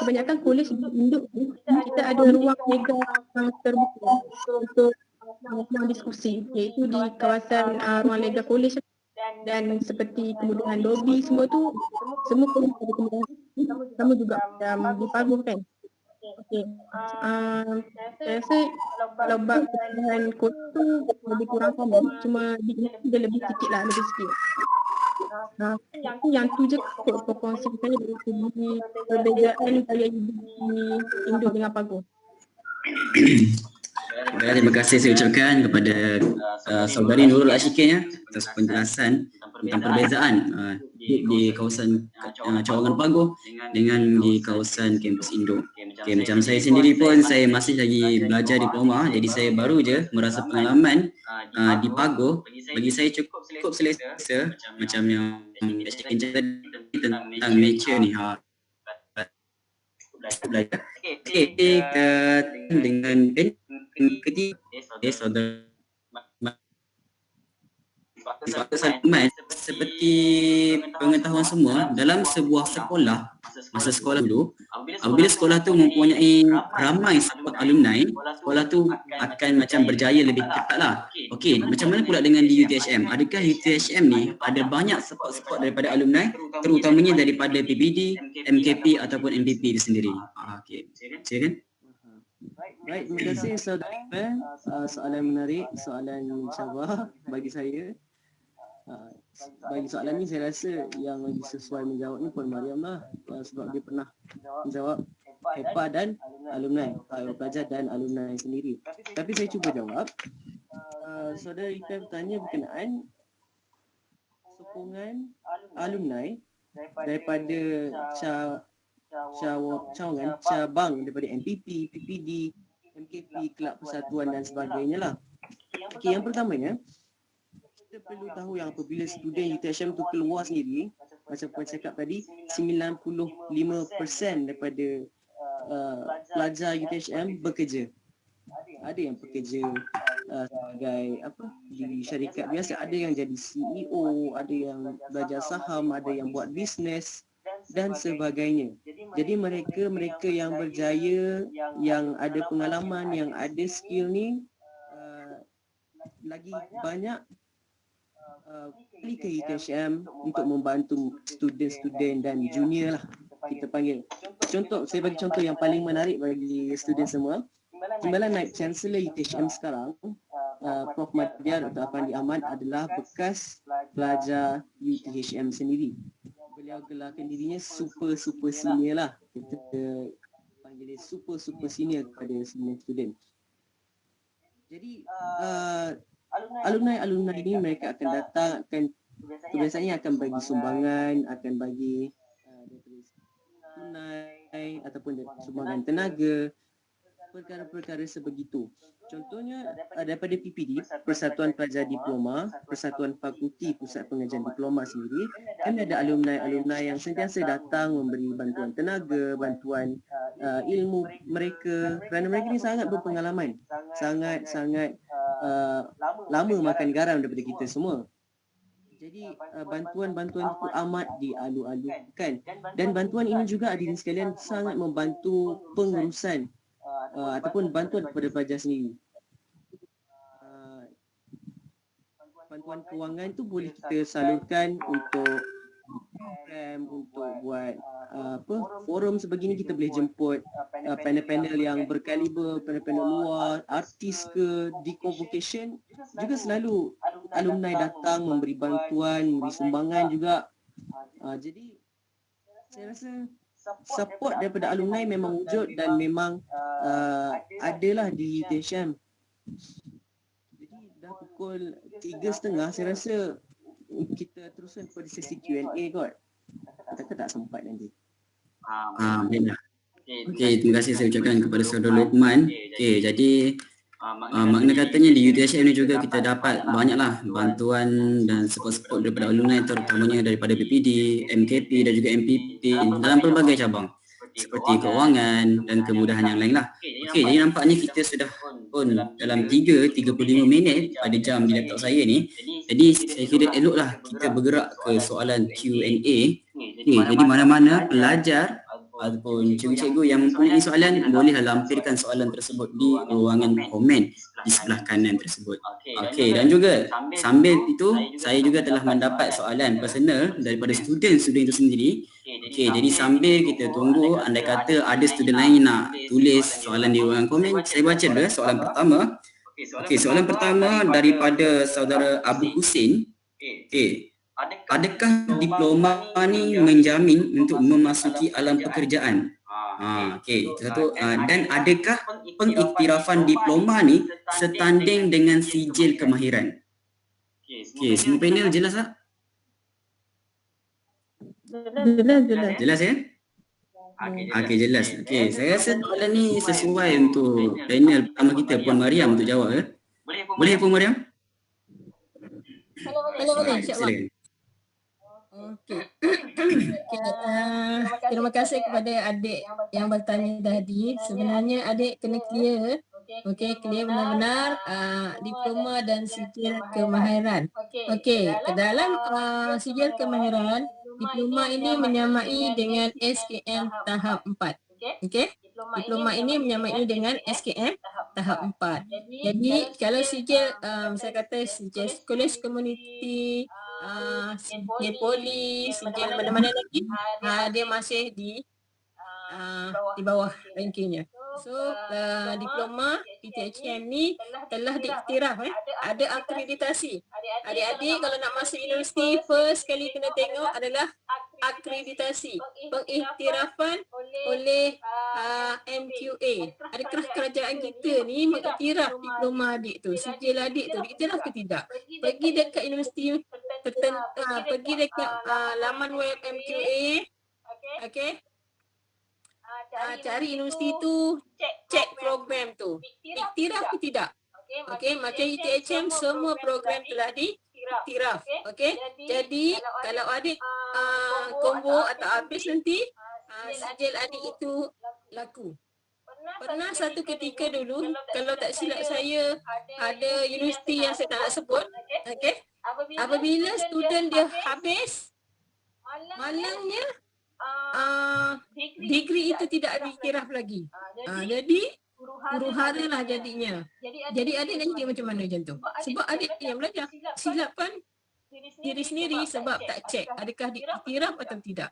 kebanyakan kolej induk kita ada ruang lega yang terbuka untuk ruang diskusi, iaitu di kawasan ruang lega kolej. Dan seperti kemudahan lobby semua tu, semua kolej ada kemudahan sama juga di Pagoh kan. Okey, saya rasa kalau bab kemudahan kolej tu lebih kurang sama, cuma dia lebih sikit lah, lebih sikit. Yang tu je kot perkongsian saya dari segi perbezaan gaya hidup di Induk dengan Pagoh. Terima kasih saya ucapkan kepada saudari Nurul Ashikin atas penjelasan tentang perbezaan di kawasan Cawangan Pagoh dengan di kawasan kampus Induk. Okay, macam saya sendiri pun saya masih lagi belajar diploma, jadi saya baru je merasa pengalaman di Pagoh. Bagi saya cukup selesa macam yang Ashikin cerita tentang nature ni. Belajar. Okey, dengan ketiga saudara seperti pengetahuan semua, dalam sebuah sekolah, masa sekolah dulu, apabila sekolah tu mempunyai ramai support alumni, sekolah tu akan macam berjaya lebih ketat lah. Okey, macam mana pula dengan di UTHM? Adakah UTHM ni ada banyak support daripada alumni, terutamanya daripada PBD, MKP ataupun MPP itu sendiri? Okey, silakan. Baik, terima kasih saudara Iqbal. Soalan menarik, soalan mencabar bagi saya. Bagi soalan ni saya rasa yang lebih sesuai menjawab ni Puan Mariam lah, sebab dia pernah menjawab HEPA dan alumni, pelajar dan alumni sendiri. Tapi saya cuba jawab. Saudara Iqbal bertanya berkenaan sokongan alumni daripada cawangan, cabang daripada MPP, PPD, MKP, Kelab Persatuan dan sebagainya lah. Okey, yang pertamanya, kita perlu tahu yang apabila student UTHM tu keluar sendiri, macam Puan cakap tadi, 95% daripada pelajar UTHM bekerja. Ada yang bekerja sebagai di syarikat biasa, ada yang jadi CEO, ada yang belajar saham, ada yang buat bisnes dan sebagainya. Jadi mereka yang berjaya, yang ada pengalaman, yang ada skill ni lagi banyak pergi ke UTHM untuk membantu student-student dan junior lah kita panggil. Contoh, saya bagi contoh yang paling menarik bagi student semua. Timbalan Naib Chancellor UTHM sekarang, Prof. Madya Dr. Afandi Ahmad adalah bekas pelajar UTHM sendiri. Beliau gelarkan dirinya super senior lah. Kita panggil dia super senior kepada semua student. Jadi alumni ini mereka akan datang, kebiasaannya akan bagi sumbangan, akan bagi tunai ataupun sumbangan tenaga, perkara-perkara sebegitu. Contohnya daripada PPD, Persatuan Pelajar Diploma, Persatuan Fakulti Pusat Pengajian Diploma sendiri, kami ada alumni yang sentiasa datang memberi bantuan tenaga, bantuan ilmu mereka, kerana mereka ni sangat berpengalaman, sangat lama makan garam daripada kita semua. Jadi bantuan-bantuan itu amat dialu-alukan, dan bantuan ini juga hadirin sekalian sangat membantu pengurusan ataupun bantuan kepada pelajar sendiri. Bantuan kewangan tu boleh kita salurkan untuk program, untuk buat forum sebegini. Kita boleh jemput panel-panel yang berkaliber, panel-panel luar, artis ke, di convocation juga selalu alumni datang memberi bantuan, memberi sumbangan juga. Jadi saya rasa support daripada alumni memang wujud dan memang adalah di UTHM. Jadi dah pukul 3.30 saya rasa kita teruskan pada sesi Q&A kot. Takkan tak sempat nanti. Baiklah. Okey, terima kasih saya ucapkan kepada Saudara Luqman. Okey, jadi makna katanya di UTHM ni juga kita dapat banyaklah bantuan dan support daripada alumni, terutamanya daripada PPD, MKP dan juga MPP dalam pelbagai cabang seperti keuangan dan kemudahan yang lain lah. Okey, jadi nampaknya kita sudah pun dalam 35 minit pada jam di laptop saya ni. Jadi saya kira eloklah kita bergerak ke soalan Q&A. Okey, jadi mana-mana pelajar ataupun cikgu-cikgu yang mempunyai soalan bolehlah lampirkan soalan tersebut di ruangan komen di sebelah kanan tersebut. Okey, dan juga sambil itu saya juga telah mendapat soalan personal daripada student itu sendiri. Okey, jadi sambil kita tunggu, andai kata ada student lain nak tulis soalan di ruangan komen, saya baca dulu soalan pertama. Okey, soalan pertama daripada saudara Abu Husin. Okey, adakah diploma ni menjamin untuk memasuki alam pekerjaan? Okey, itu satu. Dan adakah pengiktirafan diploma ni setanding dengan sijil kemahiran? Okey, semua panel jelas tak? Jelas ya? Okey, jelas. Okey, saya rasa soalan ni sesuai untuk panel pertama kita, Puan Mariam, untuk jawab ya. Boleh Puan Mariam? Boleh, insya-Allah. Silakan. Okey. Terima kasih kepada adik yang bertanya tadi. Sebenarnya adik kena clear. Okey, clear benar-benar diploma dan sijil kemahiran. Okey, ke dalam sijil kemahiran, diploma ini menyamai dengan SKM tahap 4. Okey, diploma ini menyamai dengan SKM tahap 4. Jadi kalau sijil saya kata sijil college community, sijil poli, sijil mana-mana lagi, dia masih di bawah rankingnya. So diploma UTHM ni telah diiktiraf, ada akreditasi. Adik-adik kalau nak masuk universiti, first kali kena tengok adalah akreditasi, pengiktirafan oleh MQA. Adakah kerajaan kita ni mengiktiraf diploma adik tu, sijil adik tu diiktiraf ke tidak? Pergi dekat universiti tertentu, pergi dekat laman web MQA, okey, cari universiti tu, cek program tu iktiraf ke tidak. Okey, macam UTHM semua program telah diiktiraf. Okey, jadi kalau adik combo atau habis nanti sijil adik itu laku. Pernah satu ketika dulu, kalau tak silap saya, ada universiti yang saya tak nak sebut. Okey, apabila student dia habis, malangnya degree itu tidak diiktiraf lagi. Jadi huru-hara lah jadinya. Jadi adik nak jadi macam mana macam tu? Sebab adik yang belajar silapkan diri sendiri sebab tak cek adakah diiktiraf atau tidak.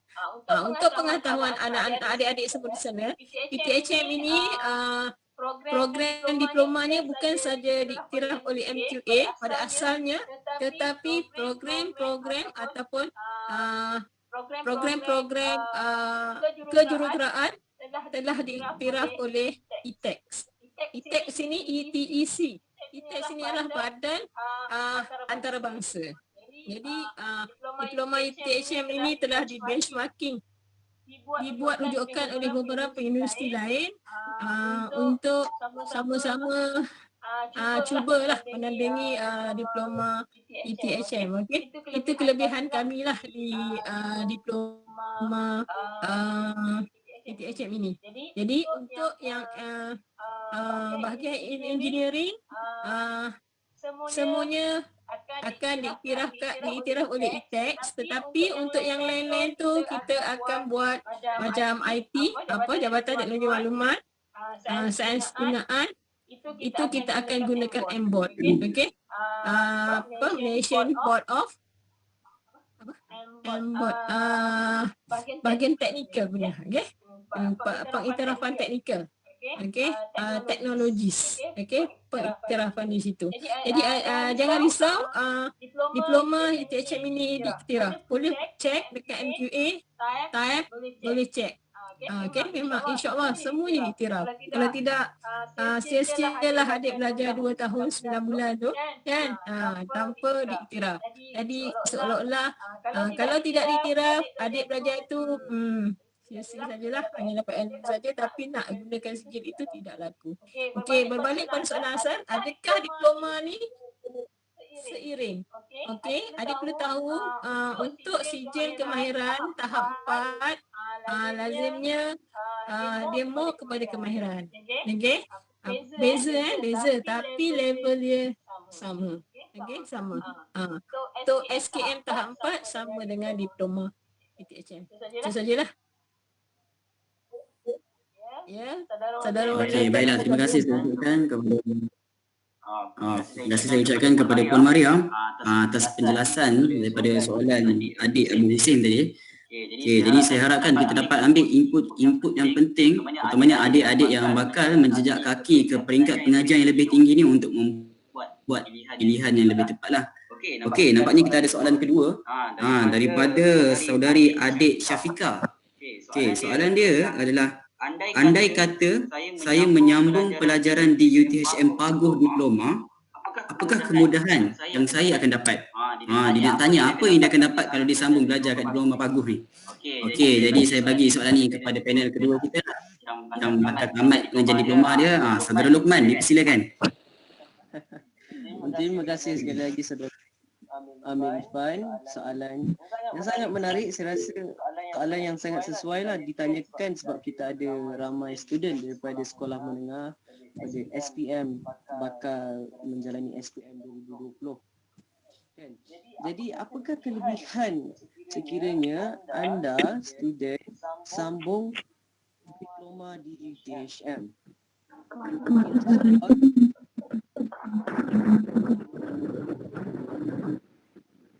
Untuk pengetahuan anak-anak adik-adik semua di sana, UTHM ini program diplomanya bukan saja diiktiraf oleh MQA pada asalnya, tetapi program-program ataupun program-program kejuruteraan telah diiktiraf oleh ITEX. ITEX ini ETEC. ITEX ini adalah badan antarabangsa. Jadi diploma UTHM ini telah di benchmarking, dibuat rujukan oleh beberapa universiti lain untuk sama-sama cubalah menandingi diploma UTHM. Okey, itu kelebihan kami lah di diploma UTHM ini. Jadi untuk yang bahagian engineering, semuanya akan diiktiraf oleh ITEX, tetapi untuk yang lain-lain tu kita akan buat macam IT, Jabatan Teknologi Maklumat, sains penggunaan, itu kita akan gunakan MBOD. Okey, Malaysian Board of MBOD, bahagian teknikal punya. Okey, pengiktirafan teknikal. Okey, teknologis. Okey, pengiktirafan di situ. Jadi jangan risau, diploma UTHM ini diiktiraf. Boleh cek dekat MQA, TAIP, boleh cek. Okey, memang insya-Allah semuanya diiktiraf. Kalau tidak sia-sialah adik belajar 2 tahun 9 bulan tu kan, tanpa diiktiraf. Jadi seolah-olah kalau tidak diiktiraf, adik belajar itu sia-sia sajalah, hanya dapat ilmu saja, tapi nak gunakan sijil itu tidak laku. Okey, berbalik pada soalan asal, adakah diploma ni seiring? Okey, adik perlu tahu untuk sijil kemahiran tahap 4 lazimnya demo kepada kemahiran. Okey? Beza tapi level dia sama. Okey, sama. Untuk SKM tahap 4 sama dengan diploma ITHM. Itu sajalah. Ya, saudara. Okey, baiklah. Terima kasih saya ucapkan kepada terima kasih saya ucapkan kepada Puan Maria atas penjelasan daripada soalan adik Abu Husin tadi. Okey, jadi saya harapkan kita dapat ambil input yang penting, terutamanya adik-adik yang bakal menjejak kaki ke peringkat pengajian yang lebih tinggi ni untuk membuat pilihan yang lebih tepatlah. Okey, nampaknya kita ada soalan kedua daripada saudari adik Syafika. Okey, soalan dia adalah, andai kata saya menyambung pelajaran di UTHM Paguh Diploma, apakah kemudahan yang saya akan dapat? Dia nak tanya apa yang dia akan dapat kalau dia sambung belajar kat Diploma Paguh ni. Okey, jadi saya bagi soalan ni kepada panel kedua kita yang bakal tamat pengajian diploma dia. Saudara Luqman, dipersilakan. Terima kasih sekali lagi saudara Amin Irfan. Soalan yang sangat menarik, saya rasa soalan yang sangat sesuai lah ditanyakan sebab kita ada ramai student daripada sekolah menengah pada SPM bakal menjalani SPM 2020. Kan? Jadi apakah kelebihan sekiranya anda student sambung diploma di UTHM?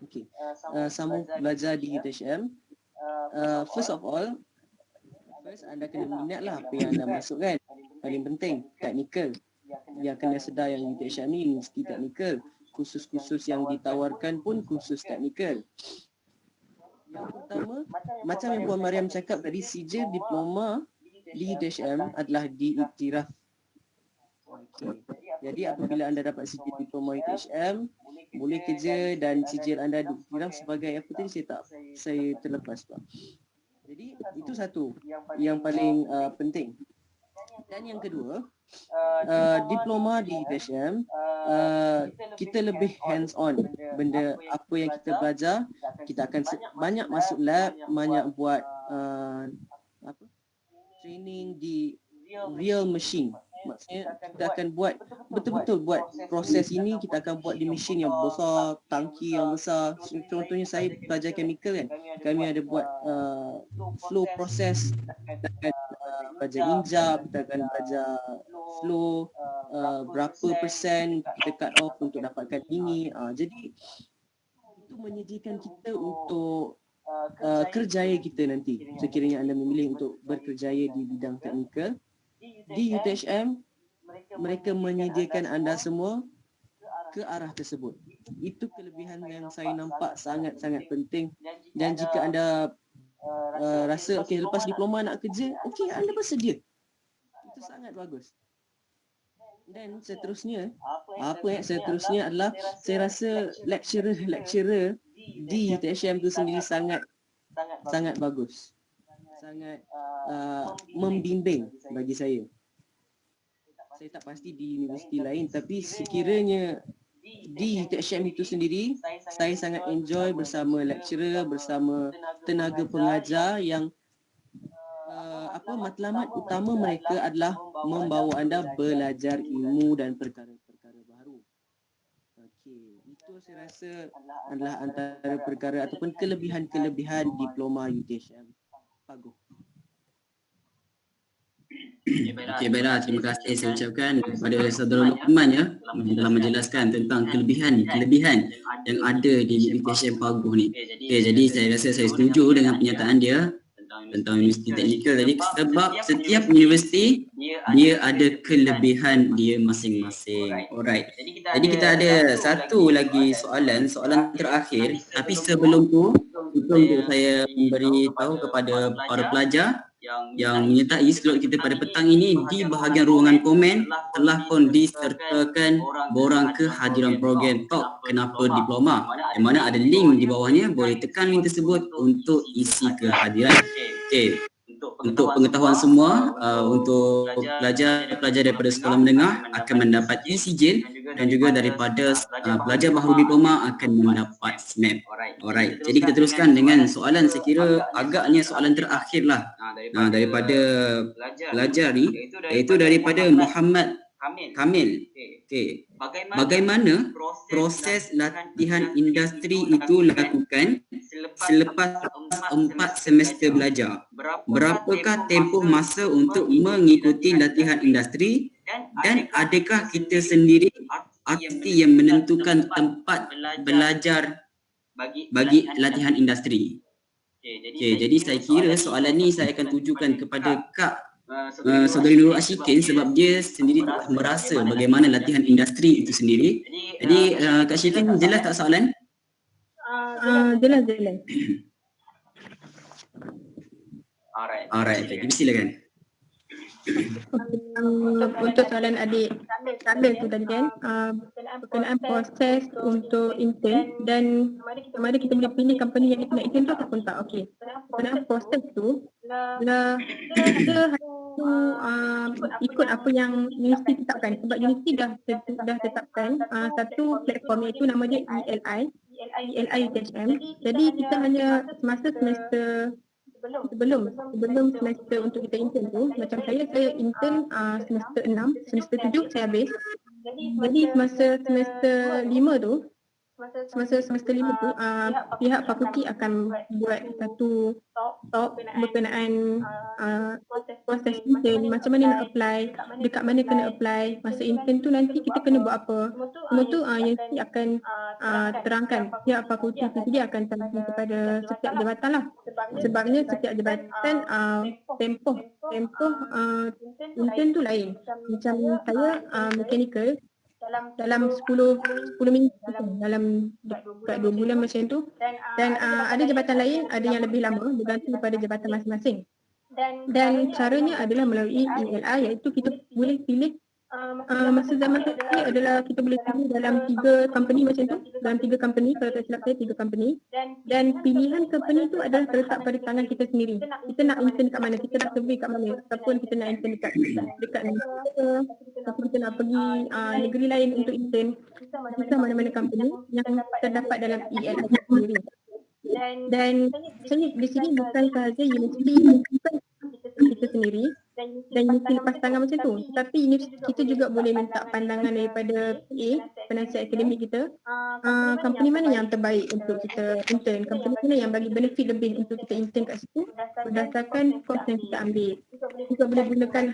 Okay. Sambung belajar di UTHM. First anda kena minat lah apa yang anda masuk kan. Paling penting teknikal. Yang kena sedar yang UTHM ni mesti teknikal. Kursus-kursus yang ditawarkan pun kursus teknikal. Yang pertama, macam yang Puan Mariam cakap tadi, sijil diploma di UTHM adalah diiktiraf. Okay. Jadi apabila anda dapat sijil diploma UTHM, boleh kerja dan sijil anda diiktiraf sebagai apa tadi saya terlepas Pak. Jadi itu satu yang paling penting. Dan yang kedua, diploma di UTHM kita lebih hands on. Benda apa yang kita belajar, kita akan banyak masuk lab, banyak buat training di real machine. Maksudnya kita akan buat betul-betul buat proses ini, kita akan buat di mesin yang besar, tangki yang besar. Contohnya saya belajar chemical kan, kami ada buat flow proses, kita akan belajar injap, kita akan belajar flow, berapa persen kita cut off untuk dapatkan ini. Jadi itu menyediakan kita untuk kerjaya kita nanti sekiranya anda memilih untuk berkerjaya di bidang teknikal. Di UTHM, mereka menyediakan anda semua ke arah tersebut. Itu kelebihan yang saya nampak sangat-sangat penting. Dan jika anda rasa okey lepas diploma nak kerja, okey anda bersedia. Itu sangat bagus. Dan seterusnya, seterusnya adalah saya rasa lecturer di UTHM tu sendiri sangat bagus. Sangat membimbing bagi saya. Saya tak pasti di universiti lain, tapi sekiranya di UTHM itu sendiri, saya sangat enjoy bersama lecturer, bersama tenaga pengajar yang matlamat utama mereka adalah membawa anda belajar ilmu dan perkara-perkara baru. Okey, itu saya rasa adalah antara perkara ataupun kelebihan-kelebihan diploma UTHM Paguh. Okey, baiklah. Terima kasih saya ucapkan kepada saudara Luqman ya telah menjelaskan tentang kelebihan yang ada di UTHM Paguh ni. Okey, jadi saya rasa saya setuju dengan pernyataan dia tentang universiti teknikal tadi, sebab setiap universiti dia ada kelebihan dia masing-masing. Alright. Jadi kita ada satu lagi soalan terakhir, tapi sebelum tu untuk saya memberi tahu kepada para pelajar yang menyertai slot kita pada petang ini di bahagian ruangan komen telah pun disertakan borang kehadiran program Talk Kenapa Diploma, yang mana ada link di bawahnya, boleh tekan link tersebut untuk isi kehadiran. Okey. Untuk pengetahuan semua, untuk pelajar-pelajar daripada sekolah menengah akan mendapat e-sijil, dan juga daripada pelajar baharu diploma akan mendapat SMAP. Alright, jadi kita teruskan dengan soalan, saya kira agaknya soalan terakhir lah daripada pelajar ni, iaitu daripada Muhammad Kamil. Okey. Bagaimana proses latihan industri itu lakukan selepas 4 semester belajar? Berapakah tempoh masa untuk mengikuti latihan industri, dan adakah kita sendiri arti yang menentukan tempat belajar bagi latihan industri? Okey, jadi saya kira soalan ni saya akan tujukan kepada Kak Saudari Nurul Ashikin, sebab dia sendiri telah merasa bagaimana latihan industri itu sendiri. Jadi Kak Ashikin, jelas tak soalan? Jelas. Alright, okay, silakan. Untuk soalan adik Kamil tu tadi kan, berkenaan proses untuk intern, dan mana kita boleh pilih company yang kita nak intern tu ataupun tak. Okey, berkenaan proses tu, kita ikut apa yang universiti tetapkan, sebab universiti dah tetapkan satu platform, iaitu nama dia ELI UTHM. Jadi kita hanya semasa semester sebelum semester untuk kita intern tu, macam saya intern semester 6, semester 7 saya habis. Jadi semasa semester 5 tu, pihak fakulti akan buat satu talk berkenaan proses intern, macam mana nak apply, dekat mana kena apply, masa intern tu nanti kita kena buat apa. Semua tu universiti akan terangkan, pihak fakulti sendiri akan terangkan kepada setiap jabatan lah. Sebabnya setiap jabatan tempoh intern tu lain. Macam saya mechanical dalam 10 minggu, dalam dekat 2 bulan macam tu, dan ada jabatan lain ada yang lebih lama, bergantung pada jabatan masing-masing. Dan caranya adalah melalui ELI, iaitu kita boleh pilih masa zaman saya adalah kita boleh pilih dalam 3 company macam tu, dalam 3 company, kalau tak silap saya 3 company, dan pilihan company tu adalah terletak pada tangan kita sendiri. Kita nak intern kat mana, kita nak survey kat mana, ataupun kita nak intern dekat negara, ataupun kita nak pergi negeri lain untuk intern, kita mana-mana company yang terdapat dalam ELI sendiri. Dan sebenarnya di sini bukan sahaja universiti kita sendiri dan universiti lepas tangan macam tu, tetapi universiti kita juga boleh minta pandangan daripada PA, penasihat akademik kita, company mana yang terbaik untuk kita intern, company mana yang bagi benefit lebih untuk kita intern kat situ berdasarkan course yang kita ambil. Kita boleh gunakan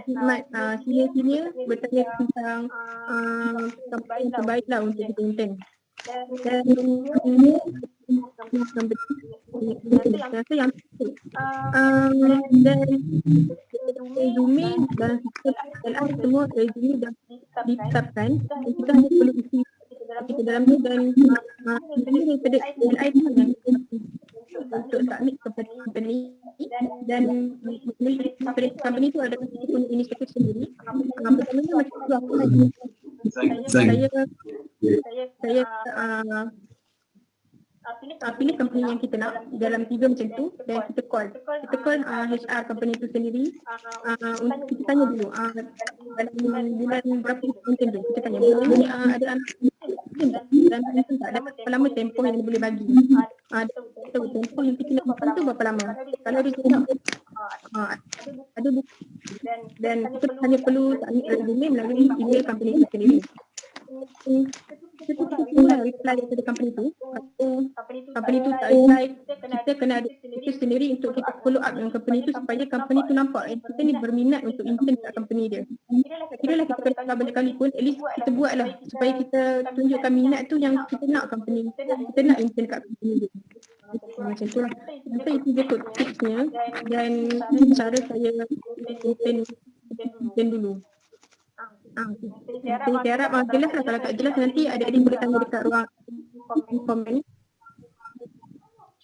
khidmat senior-senior bertanya tentang company yang terbaik lah untuk kita intern. Dan rasa yang dan resume dan semua resume dah ditetapkan, dan kita hanya perlu isi kita dalam tu, dan daripada LI tu yang untuk submit kepada company, dan company tu ada inisiatif sendiri. Pertamanya macam tu aku saya pilih company yang kita nak dalam 3 macam tu, dan kita call HR company tu sendiri untuk kita tanya dulu dalam bulan berapa mungkin tu, kita tanya boleh ada anak dan tak ada berapa lama tempoh yang boleh bagi, tempoh yang kita nak buat tu berapa lama, kalau dia cakap ada buku, dan kita hanya perlu submit resume melalui email company tu sendiri. Kita kena reply kepada company tu, atau company tu tak reply, kita kena ada itu sendiri untuk kita follow up dengan company tu, supaya company tu nampak kita ni berminat untuk intern kat company dia. Kira lah kita kena banyak kali pun, at least kita buat lah supaya kita tunjukkan minat tu yang kita nak company, kita nak intern kat company dia. Macam tu lah. Jadi itu je kot tipsnya, dan cara saya intern dulu. Saya harap jelas lah, kalau tak jelas nanti adik-adik boleh tanya dekat ruang komen.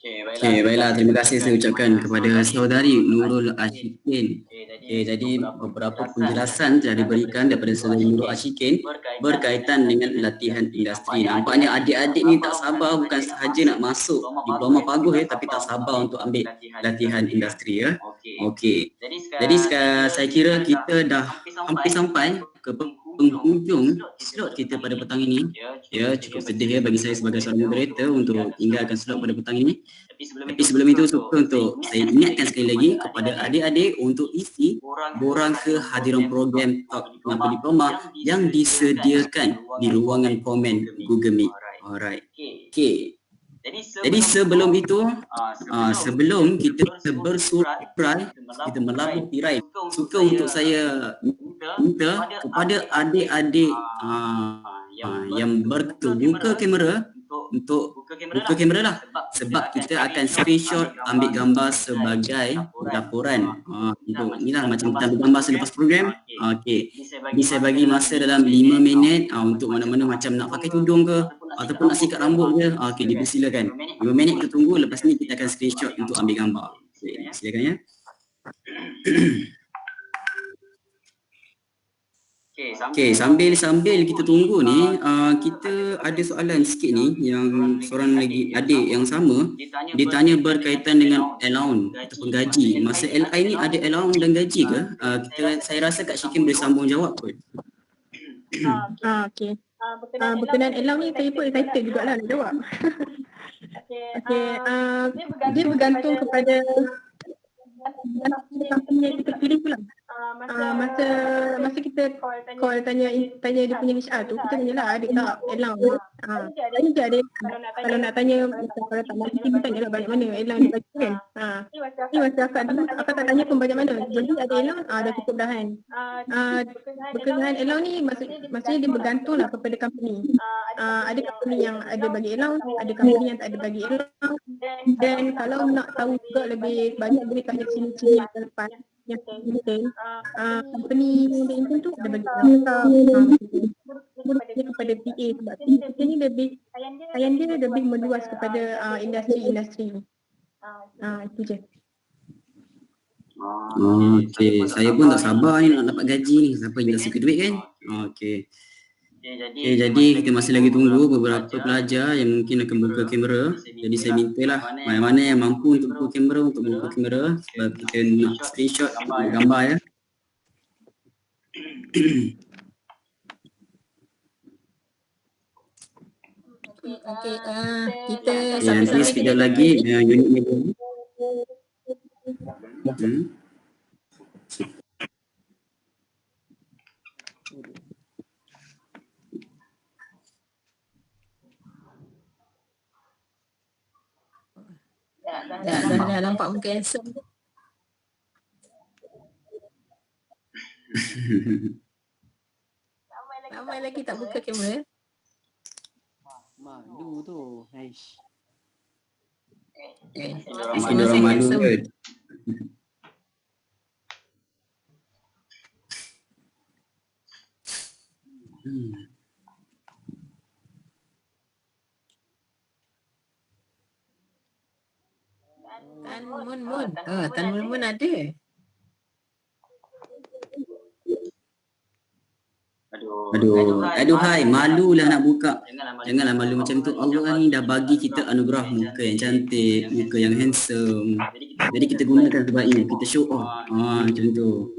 Okey, baiklah. Terima kasih saya ucapkan kepada saudari Nurul Ashikin. Okey, jadi beberapa penjelasan telah diberikan daripada saudari Nurul Ashikin berkaitan dengan latihan industri. Nampaknya adik-adik ni tak sabar, bukan sahaja nak masuk diploma bagus tapi tak sabar untuk ambil latihan industri ya. Okey. Jadi sekarang saya kira kita dah hampir sampai ke penghujung slot kita pada petang ini. Ya, cukup sedih ya bagi saya sebagai seorang moderator untuk tinggalkan slot pada petang ini. Tapi sebelum itu suka untuk saya ingatkan sekali lagi kepada adik-adik untuk isi borang kehadiran program Talk Kenapa Diploma yang disediakan di ruangan komen Google Meet. Alright. Okey. Jadi sebelum itu, sebelum kita bersurai, kita melabur tirai, suka untuk saya minta kepada adik-adik yang berbuka kamera untuk buka kamera lah, sebab kita akan screenshot ambil gambar sebagai laporan. Untuk inilah macam kita ambil gambar selepas program. Okey. Jadi saya bagi masa dalam 5 minit untuk mana-mana macam nak pakai tudung ke ataupun nak sikat rambut ke. Okey, dipersilakan. 5 minit kita tunggu, lepas ni kita akan screenshot untuk ambil gambar. Okey, silakan ya. Okey, sambil kita tunggu ni, kita ada soalan sikit ni yang seorang lagi adik yang sama dia tanya berkaitan dengan allowance ataupun gaji. Masa LI ni ada allowance dan gaji ke? Saya rasa Kak Syikin boleh sambung jawab kot. Okey. Berkenaan allowance ni saya pun excited jugalah nak jawab. Okey, dia bergantung kepada company yang kita pilih pula. Masa kita call tanya dia punya HR tu, kita tanyalah ada tak allowance. Tanya je ada. Kalau nak tanya, kalau tak mampu kita tanyalah banyak mana allowance dia bagi kan. Ni masa akak tak tanya pun banyak mana. Jadi ada allowance, dah cukup dah kan. Berkenaan allowance ni maksudnya dia bergantung lah kepada company. Ada company yang ada bagi allowance, ada company yang tak ada bagi allowance. Dan kalau nak tahu juga lebih banyak, boleh tanya sini-sini yang lepas yang intern, company yang intern tu ada bagi allowance. Berkata kepada PA sebab kita ni lebih sayang dia lebih meluas kepada industri ni. Itu je. Okey, saya pun tak sabar ni nak dapat gaji ni. Siapa yang suka duit kan? Okey. Jadi kita masih lagi tunggu beberapa pelajar yang mungkin akan buka kamera. Jadi saya mintalah mana-mana yang mampu untuk buka kamera sebab kita nak screenshot gambar ya. Okey, kita Nanti sekejap lagi unit media. Dah nampak muka handsome. Ramai lagi tak buka kamera. Malu tu. Aish. Mungkin orang malu ke? Tan Mun ada. Aduhai, malulah nak buka. Janganlah malu macam tu. Allah ni dah bagi kita anugerah muka yang cantik, muka yang handsome. Jadi kita gunakan sebab ini, kita show off. Macam tu.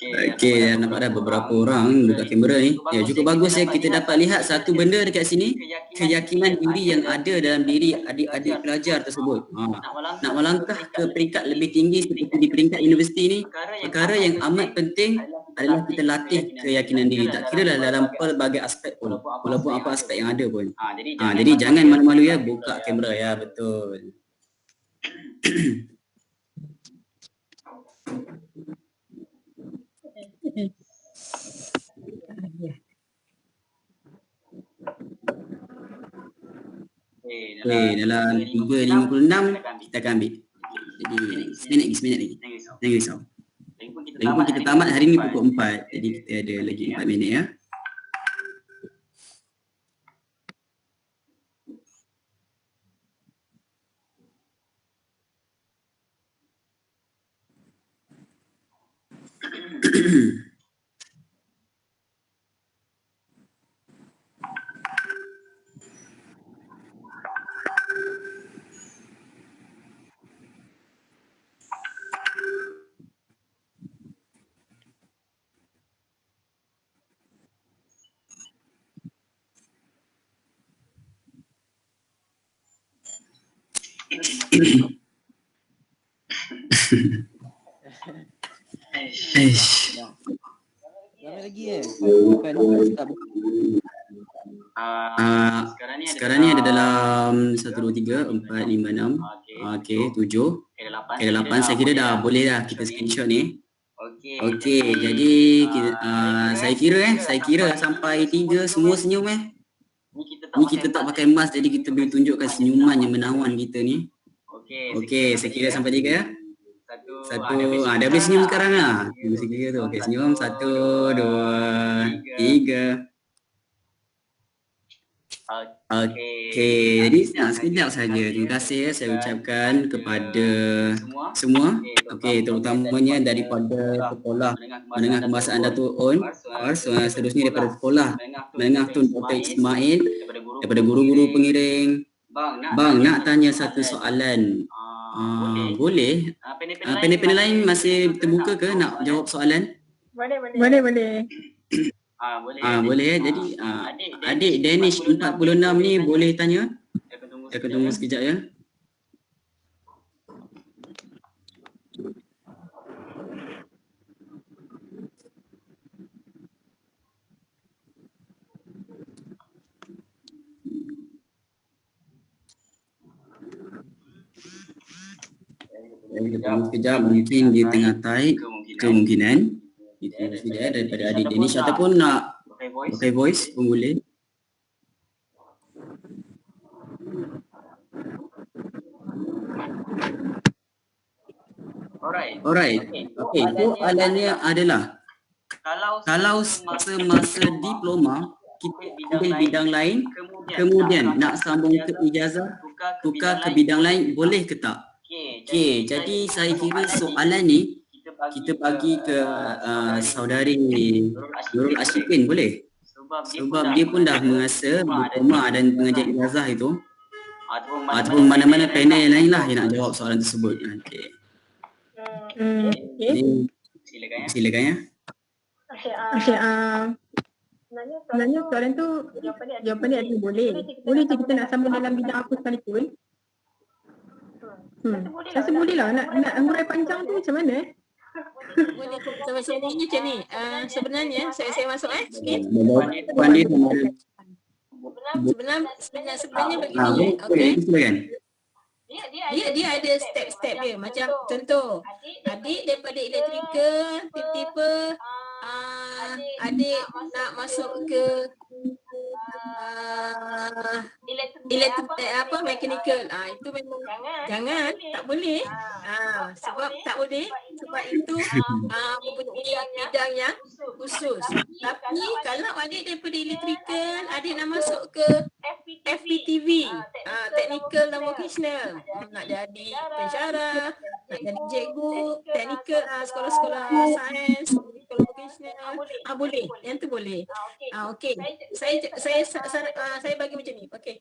Okey, nampak dah beberapa orang buka kamera ni. Ya, cukup bagus ya, kita dapat lihat satu benda dekat sini, keyakinan diri yang ada dalam diri adik-adik pelajar tersebut. Nak melangkah ke peringkat lebih tinggi seperti di peringkat universiti ni, perkara yang amat penting adalah kita latih keyakinan diri. Tak kira lah dalam pelbagai aspek pun, walaupun apa aspek yang ada pun. Jadi jangan malu-malu ya, buka kamera ya, betul. Dalam 3.56 kita akan ambil. Jadi seminit lagi. Jangan risau. Lagipun kita tamat hari ni pukul 4. Jadi kita ada lagi 4 minit ya. Eish. Ramai lagi Bukan tak Sekarang ni ada dalam 1, 2, 3, 4, 5, 6. Okey, 7. Ada 8. Saya kira dah boleh dah kita screenshot ni. Okey, jadi saya kira sampai 3 semua senyum Ni kita tak pakai mask jadi kita boleh tunjukkan senyuman yang menawan kita ni. Okey, saya kira sampai 3 ya. Satu, dah boleh senyum sekarang lah. Saya kira tu. Okey, senyum. 1, 2, 3. Okey, jadi sekejap saja. Terima kasih saya ucapkan kepada semua. Okey, terutamanya daripada sekolah menengah kebangsaan Datuk On. Seterusnya daripada sekolah menengah Tun Dr. Ismail, daripada guru-guru pengiring. Bang, nak tanya satu soalan. Boleh? Panel-panel lain masih terbuka ke nak jawab soalan? Boleh. Boleh. Jadi adik Danish 46 ni boleh tanya? Saya akan tunggu sekejap ya. Kita tunggu sekejap, mungkin dia tengah type kemungkinan. Itu sudah daripada adik Danish ataupun nak pakai voice pun boleh. Alright. Okey, soalannya adalah kalau semasa diploma kita pilih bidang lain, kemudian nak sambung ke ijazah, tukar ke bidang lain, boleh ke tak? Okey, jadi saya kira soalan ni kita bagi ke saudari Nurul Ashifin, boleh? Sebab dia pun dah menguasa diploma dan pengajar ijazah itu. Ataupun mana-mana panel yang lain lah yang nak jawab soalan tersebut. Okey. Silakan ya. Okey, sebenarnya soalan tu jawapan dia adalah boleh. Boleh je kita nak sambung dalam bidang apa sekalipun. Rasa boleh lah. Nak anggurai panjang tu macam mana? Boleh. Sebenarnya macam ni. Sebenarnya saya masuk sikit. Sebenarnya begini. Okey. Silakan. Dia ada step-step dia. Macam contoh, adik daripada electrical, tiba-tiba adik nak masuk ke mechanical. Itu memang jangan, tak boleh. Sebab tak boleh, sebab itu mempunyai bidang yang khusus. Tapi kalau adik daripada electrical, adik nak masuk ke FPTV, technical dan vocational, nak jadi pensyarah, nak jadi cikgu, technical, sekolah-sekolah sains, sekolah vocational, boleh. Yang tu boleh. Okey. Saya bagi macam ni. Okey.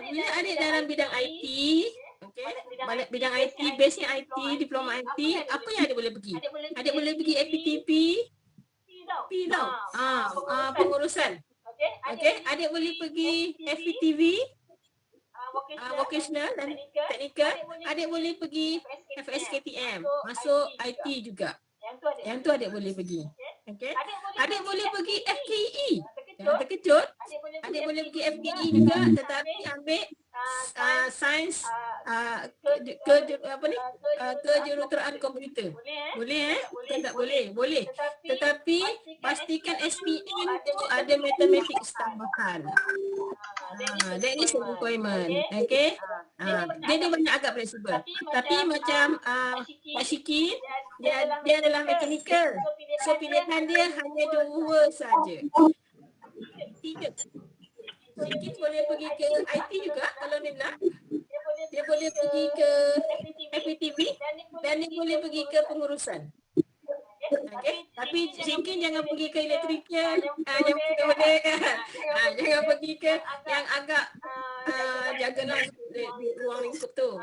Bila adik dalam bidang IT, okey, bidang IT, base-nya IT, diploma IT, apa yang adik boleh pergi? Adik boleh pergi FPTP, tau. Pengurusan. Okey, adik boleh pergi FPTV, vocational dan technical. Adik boleh pergi FSKTM, masuk IT juga. Yang tu adik boleh pergi. Okey. Adik boleh pergi FKE. Jangan terkejut. Adik boleh pergi FKE juga, tetapi ambil sains kejuruteraan komputer. Boleh Bukan tak boleh? Boleh. Tetapi pastikan SPM tu ada matematik tambahan. That is a requirement. Okay. Dia banyak agak fleksibel. Tapi macam Pak Syiki, dia adalah mechanical. So pilihan dia hanya 2 saja. 3. Syiki boleh pergi ke IT juga kalau dia nak. Dia boleh pergi ke FPTV dan dia boleh pergi ke pengurusan. Okey, tapi Singkin jangan pergi ke elektrikal. Yang kita boleh. Jangan pergi ke yang agak jagalah di ruang lingkup tu.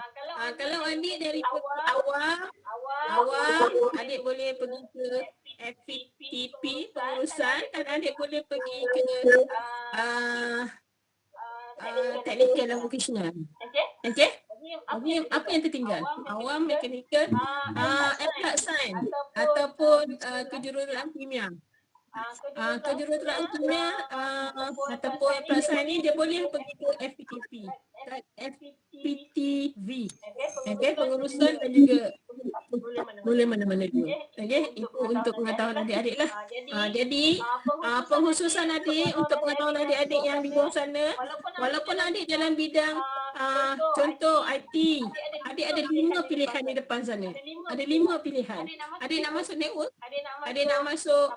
Kalau adik dari awal, adik boleh pergi ke FPTP pengurusan dan adik boleh pergi ke technical dan vocational. Okey? Apa yang tertinggal? Awam, mekanikal, applied science ataupun kejuruteraan kimia. Kejuruteraan kimia ataupun applied science ni dia boleh pergi ke FPTV. Okey, pengurusan dan juga boleh mana-mana juga. Okey, itu untuk pengetahuan adik-adik lah. Jadi pengkhususan adik untuk pengetahuan adik-adik yang di bawah sana, walaupun adik dalam bidang contoh IT, adik ada 5 pilihan di depan sana. Ada 5 pilihan. Adik nak masuk network, adik nak masuk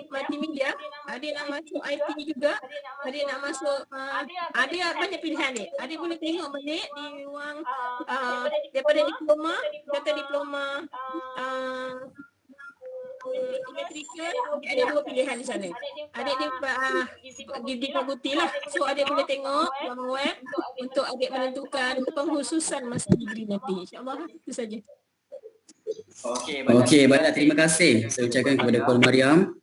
multimedia, adik nak masuk IT juga, adik nak masuk ada banyak pilihan adik. Adik boleh tengok balik di ruang daripada diploma, kata diploma elektrikal, ada 2 pilihan di sana. Adik dipabuti lah. So adik boleh tengok ruang web untuk adik menentukan pengkhususan masa degree nanti. InsyaAllah itu saja. Okey, baiklah, terima kasih saya ucapkan kepada Puan Mariam.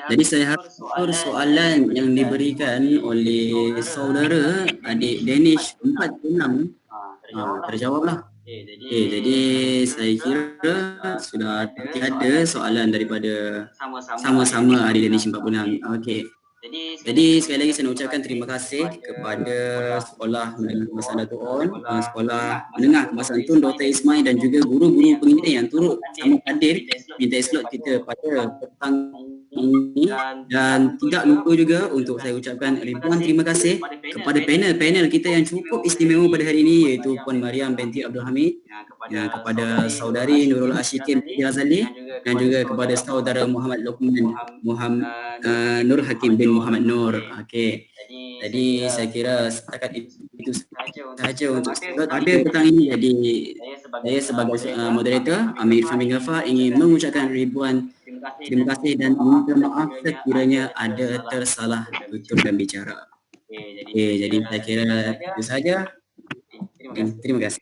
Jadi saya harap soalan yang diberikan oleh saudara adik Danish 4 ke 6 terjawablah. Jadi saya kira sudah tiada soalan daripada sama-sama adik Danish 46. Okey. Jadi sekali lagi saya nak ucapkan terima kasih kepada Sekolah Menengah Kebangsaan Dato' On, Sekolah Menengah Kebangsaan Tun Dr. Ismail dan juga guru-guru pengintai yang turut sama hadir minta slot kita pada petang ini. Dan tidak lupa juga untuk saya ucapkan ribuan terima kasih kepada panel kita yang cukup istimewa pada hari ini, iaitu Puan Mariam binti Abdul Hamid, kepada saudari Nurul Ashikin Razali dan juga kepada saudara Muhammad Luqman Nur Hakim bin Muhammad Nur. Okey. Jadi saya kira setakat itu sahaja untuk pada petang ini. Jadi saya sebagai moderator Amir Irfan bin Ghaffar ingin mengucapkan ribuan terima kasih dan minta maaf sekiranya ada tersalah tutur dan bicara. Jadi saya kira itu sahaja. Terima kasih. Terima kasih.